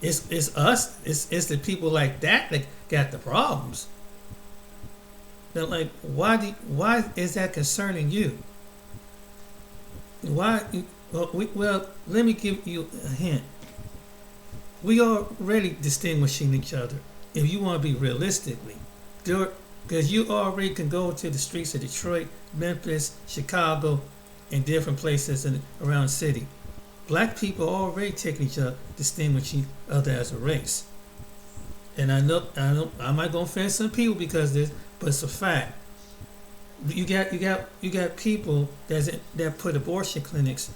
It's us. It's the people like that got the problems. They're like, why is that concerning you? Why? Well, let me give you a hint. We already distinguishing each other. If you want to be realistically, because you already can go to the streets of Detroit, Memphis, Chicago, and different places around the city. Black people are already taking each other, distinguishing each other as a race. And I know, I'm not gonna offend some people because this, but it's a fact. You got people that put abortion clinics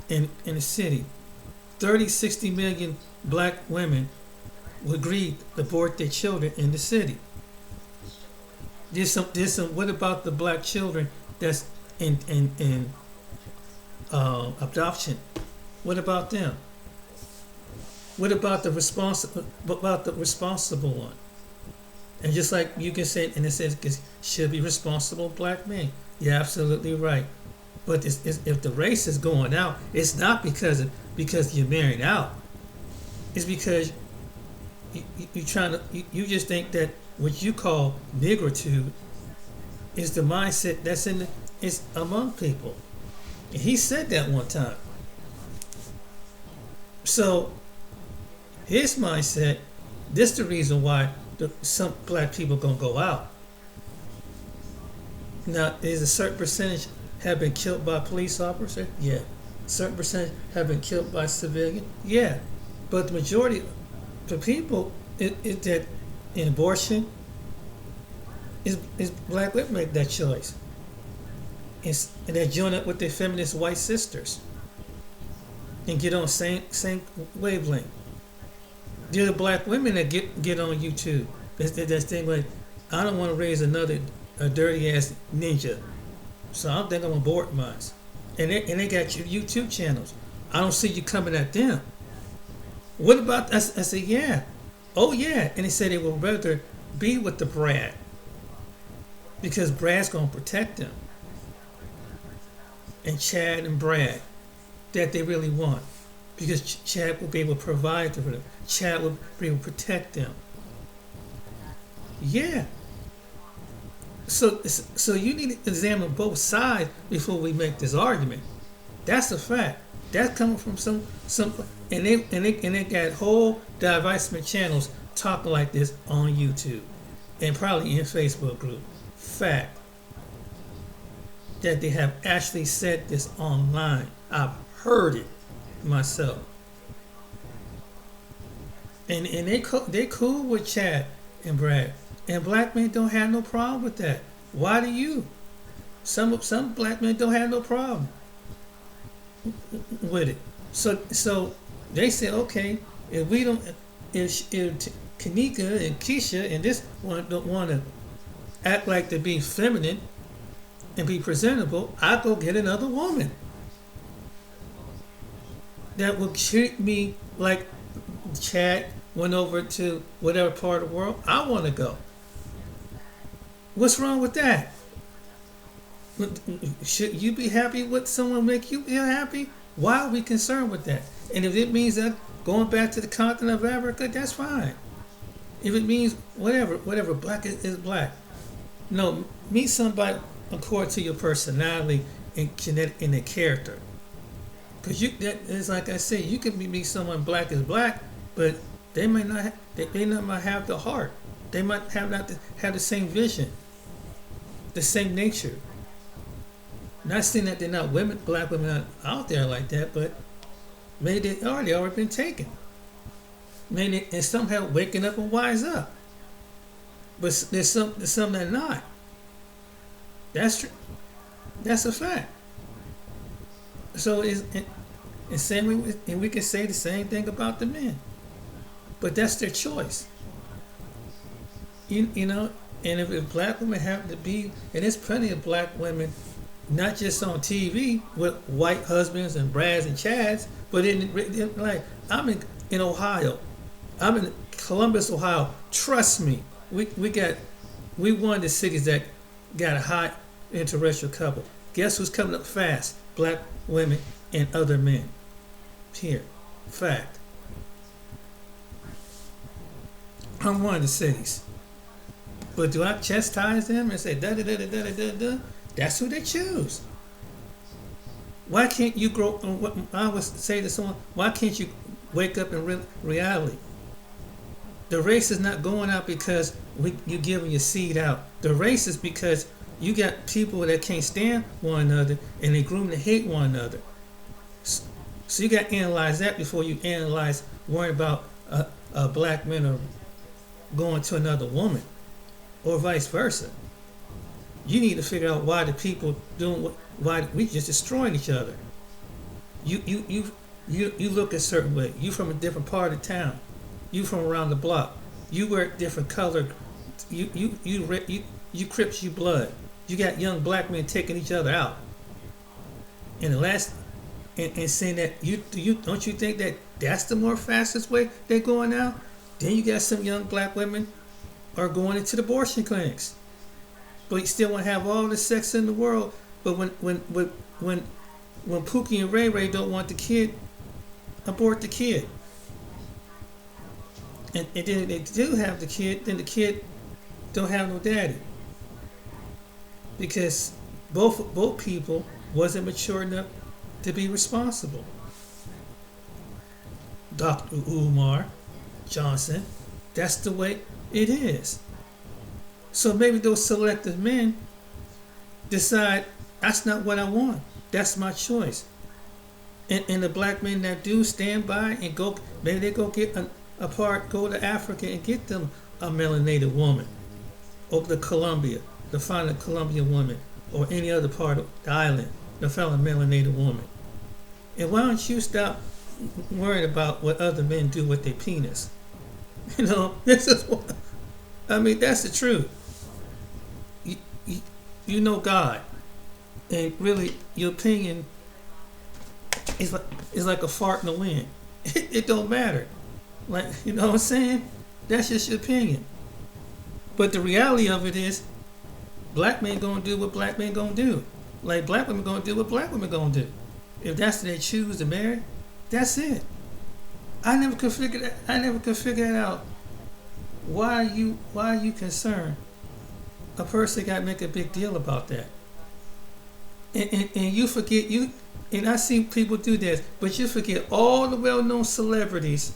in the city. 60 million black women would agree to abort their children in the city. There's some. What about the black children that's in adoption. What about them? What about the responsible one? And just like you can say, and it says should be responsible black men. You're absolutely right. But if the race is going out, it's not because you're married out. It's because you just think that what you call negritude is the mindset that's is among people. And he said that one time. So his mindset, this is the reason why some black people gonna go out. Now, is a certain percentage have been killed by police officers? Yeah. Certain percentage have been killed by civilians? Yeah. But the majority of the people is that in abortion is black women make that choice. And they join up with their feminist white sisters and get on same wavelength. They're the black women that get on YouTube. That's thing like, I don't want to raise another dirty ass ninja, so I think I'm gonna abort mine. And they got your YouTube channels. I don't see you coming at them. What about I said, yeah. Oh yeah. And they said they would rather be with the Brad because Brad's gonna protect them. And Chad and Brad that they really want. Because Chad will be able to provide for them. Chad will be able to protect them. Yeah. So you need to examine both sides before we make this argument. That's a fact. That's coming from some and they got whole divestment channels talking like this on YouTube and probably in Facebook group. Fact. That they have actually said this online. I've heard it myself. And they cool with Chad and Brad. And black men don't have no problem with that. Why do you? Some black men don't have no problem with it. So they say, okay, if we don't, if Kanika and Keisha and this one don't want to act like they're being feminine and be presentable, I go get another woman that will treat me like Chad went over to whatever part of the world I want to go. What's wrong with that? Should you be happy with someone make you feel happy? Why are we concerned with that? And if it means that going back to the continent of Africa, that's fine. If it means whatever, black is black. No, meet somebody according to your personality and genetic and their character. Because it's like I say, you can meet someone black is black, but they might not have the heart. They might not have the same vision, the same nature. Not saying that they're not women, black women not out there like that, but maybe they already been taken. Maybe and somehow waking up and wise up. But there's some that are not. That's true. That's a fact. So and we can say the same thing about the men, but that's their choice. You know, and if black women have to be, and there's plenty of black women, not just on TV with white husbands and Brads and Chads, but like I'm in Ohio, I'm in Columbus, Ohio. Trust me, we one of the cities that got a high interracial couple. Guess who's coming up fast? Black women and other men. Here, fact. I'm one of the cities. But do I chastise them and say da da da da da da da? That's who they choose. Why can't you grow? I would say to someone, why can't you wake up in reality? The race is not going out because you're giving your seed out. The race is because you got people that can't stand one another and they groom to hate one another. So you got to analyze that before you analyze worrying about a black man or going to another woman, or vice versa. You need to figure out why the people why we just destroying each other. You look a certain way. You from a different part of town. You from around the block. You wear different color. You Crips, you blood. You got young black men taking each other out. And the last, and saying that you don't you think that that's the more fastest way they're going now? Then you got some young black women are going into the abortion clinics, but you still want to have all the sex in the world. But when Pookie and Ray Ray don't want the kid, abort the kid. And then they do have the kid, then the kid don't have no daddy. Because both people wasn't mature enough to be responsible. Dr. Umar Johnson, that's the way it is. So maybe those selective men decide, that's not what I want. That's my choice. And the black men that do stand by and go, maybe they go get a part, go to Africa and get them a melanated woman, or the Columbia, to find a Colombian woman, or any other part of the island, to find a melanated woman. And why don't you stop worrying about what other men do with their penis? You know, this is what, I mean, that's the truth. You know God, and really your opinion is like a fart in the wind. It don't matter. Like, you know what I'm saying? That's just your opinion. But the reality of it is, black men gonna do what black men gonna do. Like black women gonna do what black women gonna do. If that's what they choose to marry, that's it. I never could figure that out. Why are you concerned? A person got to make a big deal about that. And you forget and I see people do this, but you forget all the well-known celebrities,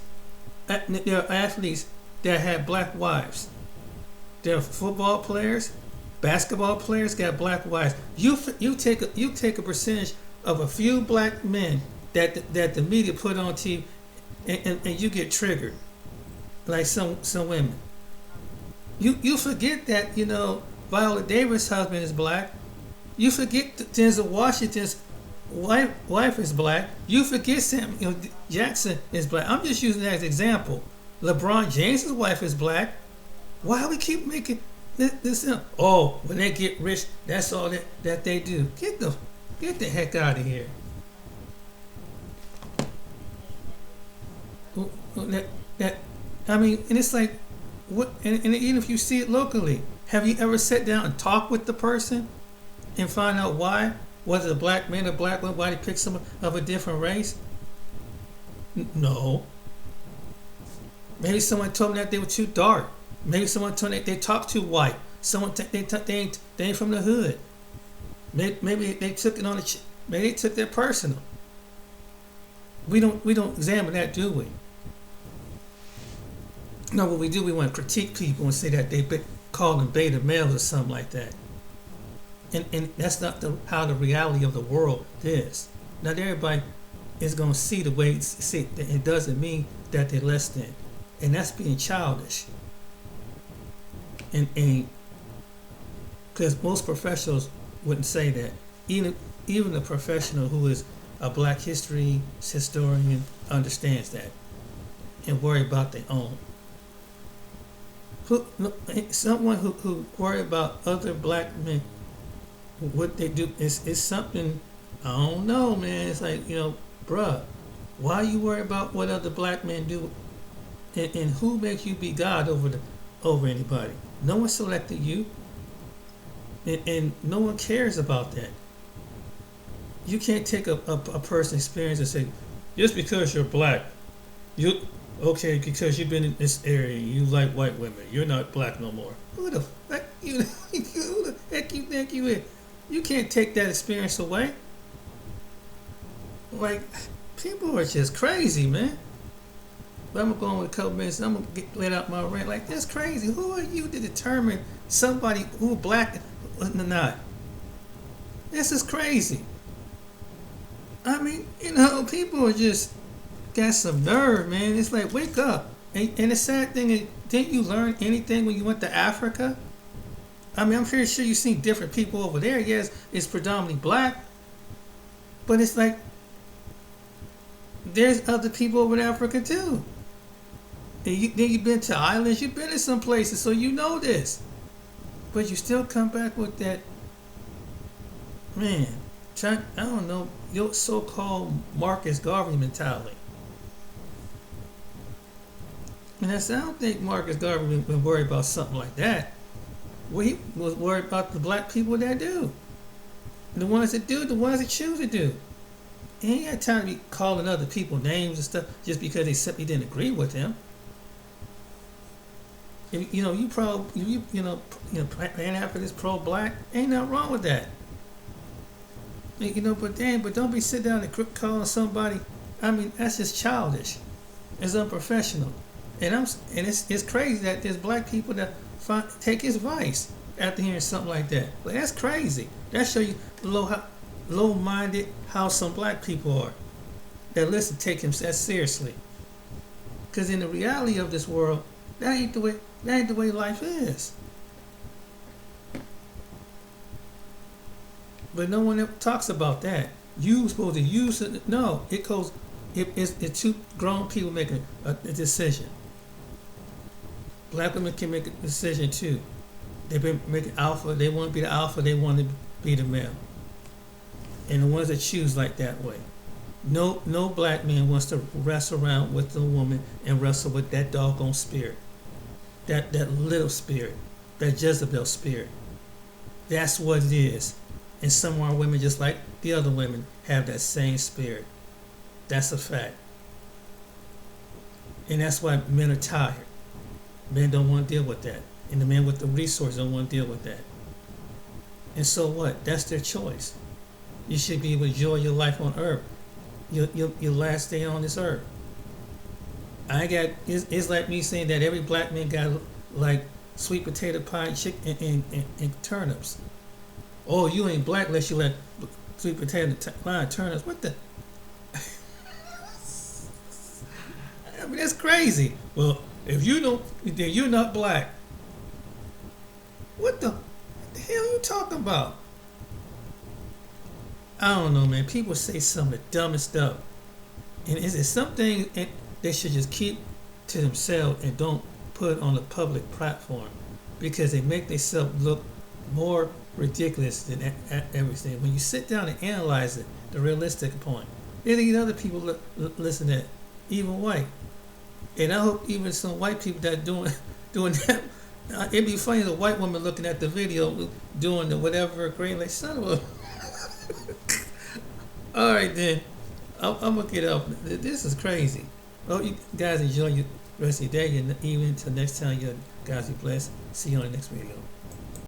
there are athletes that had black wives. There are football players, basketball players got black wives. You take a percentage of a few black men that the media put on TV, and you get triggered, like some women. You forget that, you know, Viola Davis' husband is black. You forget that Denzel Washington's wife is black. You forget Samuel Jackson is black. I'm just using that as an example. LeBron James' wife is black. Why we keep making this up? Oh, when they get rich, that's all that they do. Get the heck out of here. I mean, and it's like, what? And even if you see it locally, have you ever sat down and talked with the person and find out why? Was it a black man or black woman? Why they picked someone of a different race? No. Maybe someone told me that they were too dark. Maybe someone told me they talk too white. Someone they ain't from the hood. Maybe they took it on the maybe they took that personal. We don't examine that, do we? No, what we do, we want to critique people and say that they call them beta males or something like that. And that's not how the reality of the world is. Not everybody is going to see the way it's. It doesn't mean that they're less than, and that's being childish. And because most professionals wouldn't say that. Even a professional who is a black history historian understands that and worry about their own. Someone who worry about other black men, what they do is something, I don't know, man. It's like, you know, bruh, why you worry about what other black men do, and who makes you be God over anybody? No one selected you, and no one cares about that. You can't take a person's experience and say, just because you're black, okay, because you've been in this area, you like white women, you're not black no more. Who the heck who the heck you think you is? You can't take that experience away. Like, people are just crazy, man. But I'm going with a couple minutes. I'm gonna let out my rant. Like, that's crazy. Who are you to determine somebody who black or not? This is crazy. I mean, you know, people are just got some nerve, man. It's like, wake up. And the sad thing is, didn't you learn anything when you went to Africa? I mean, I'm pretty sure you've seen different people over there. Yes, it's predominantly black. But it's like, there's other people over in Africa too. And then you've been to islands, you've been to some places, so you know this. But you still come back with that Man, I don't know, your so-called Marcus Garvey mentality. And I don't think Marcus Garvey been worried about something like that. Well, he was worried about the black people that do. The ones that do, the ones that choose to do. He ain't got time to be calling other people names and stuff just because they simply didn't agree with him. You know, Pan-Africanist, pro-black, ain't nothing wrong with that. You know, but don't be sitting down and calling somebody. I mean, that's just childish. It's unprofessional, and it's crazy that there's black people that take his advice after hearing something like that. But that's crazy. That show you low-minded how some black people are that listen, take him that seriously. Because in the reality of this world, that ain't the way life is. But no one ever talks about that. You supposed to use it. No, it goes. It's two grown people making a decision. Black women can make a decision too. They've been making alpha. They want to be the alpha. They want to be the male. And the ones that choose like that way. No black man wants to wrestle around with the woman and wrestle with that doggone spirit. That little spirit. That Jezebel spirit. That's what it is. And some of our women, just like the other women, have that same spirit. That's a fact. And that's why men are tired. Men don't want to deal with that. And the men with the resources don't want to deal with that. And so what? That's their choice. You should be able to enjoy your life on earth. Your last day on this earth. It's like me saying that every black man got like sweet potato pie, chicken, and turnips. Oh, you ain't black unless you like sweet potato pie, turnips. What the? I mean, that's crazy. Well, if you don't, then you're not black. What the hell are you talking about? I don't know, man. People say some of the dumbest stuff. And is it something they should just keep to themselves and don't put on a public platform? Because they make themselves look more ridiculous than everything. When you sit down and analyze it, the realistic point, then you get other people listen to it, even white. And I hope even some white people that doing that. It'd be funny as a white woman looking at the video doing the whatever, great like son of a. All right then, I'm gonna get up. This is crazy. Hope you guys enjoy the rest of your day and even until next time. You guys be blessed. See you on the next video.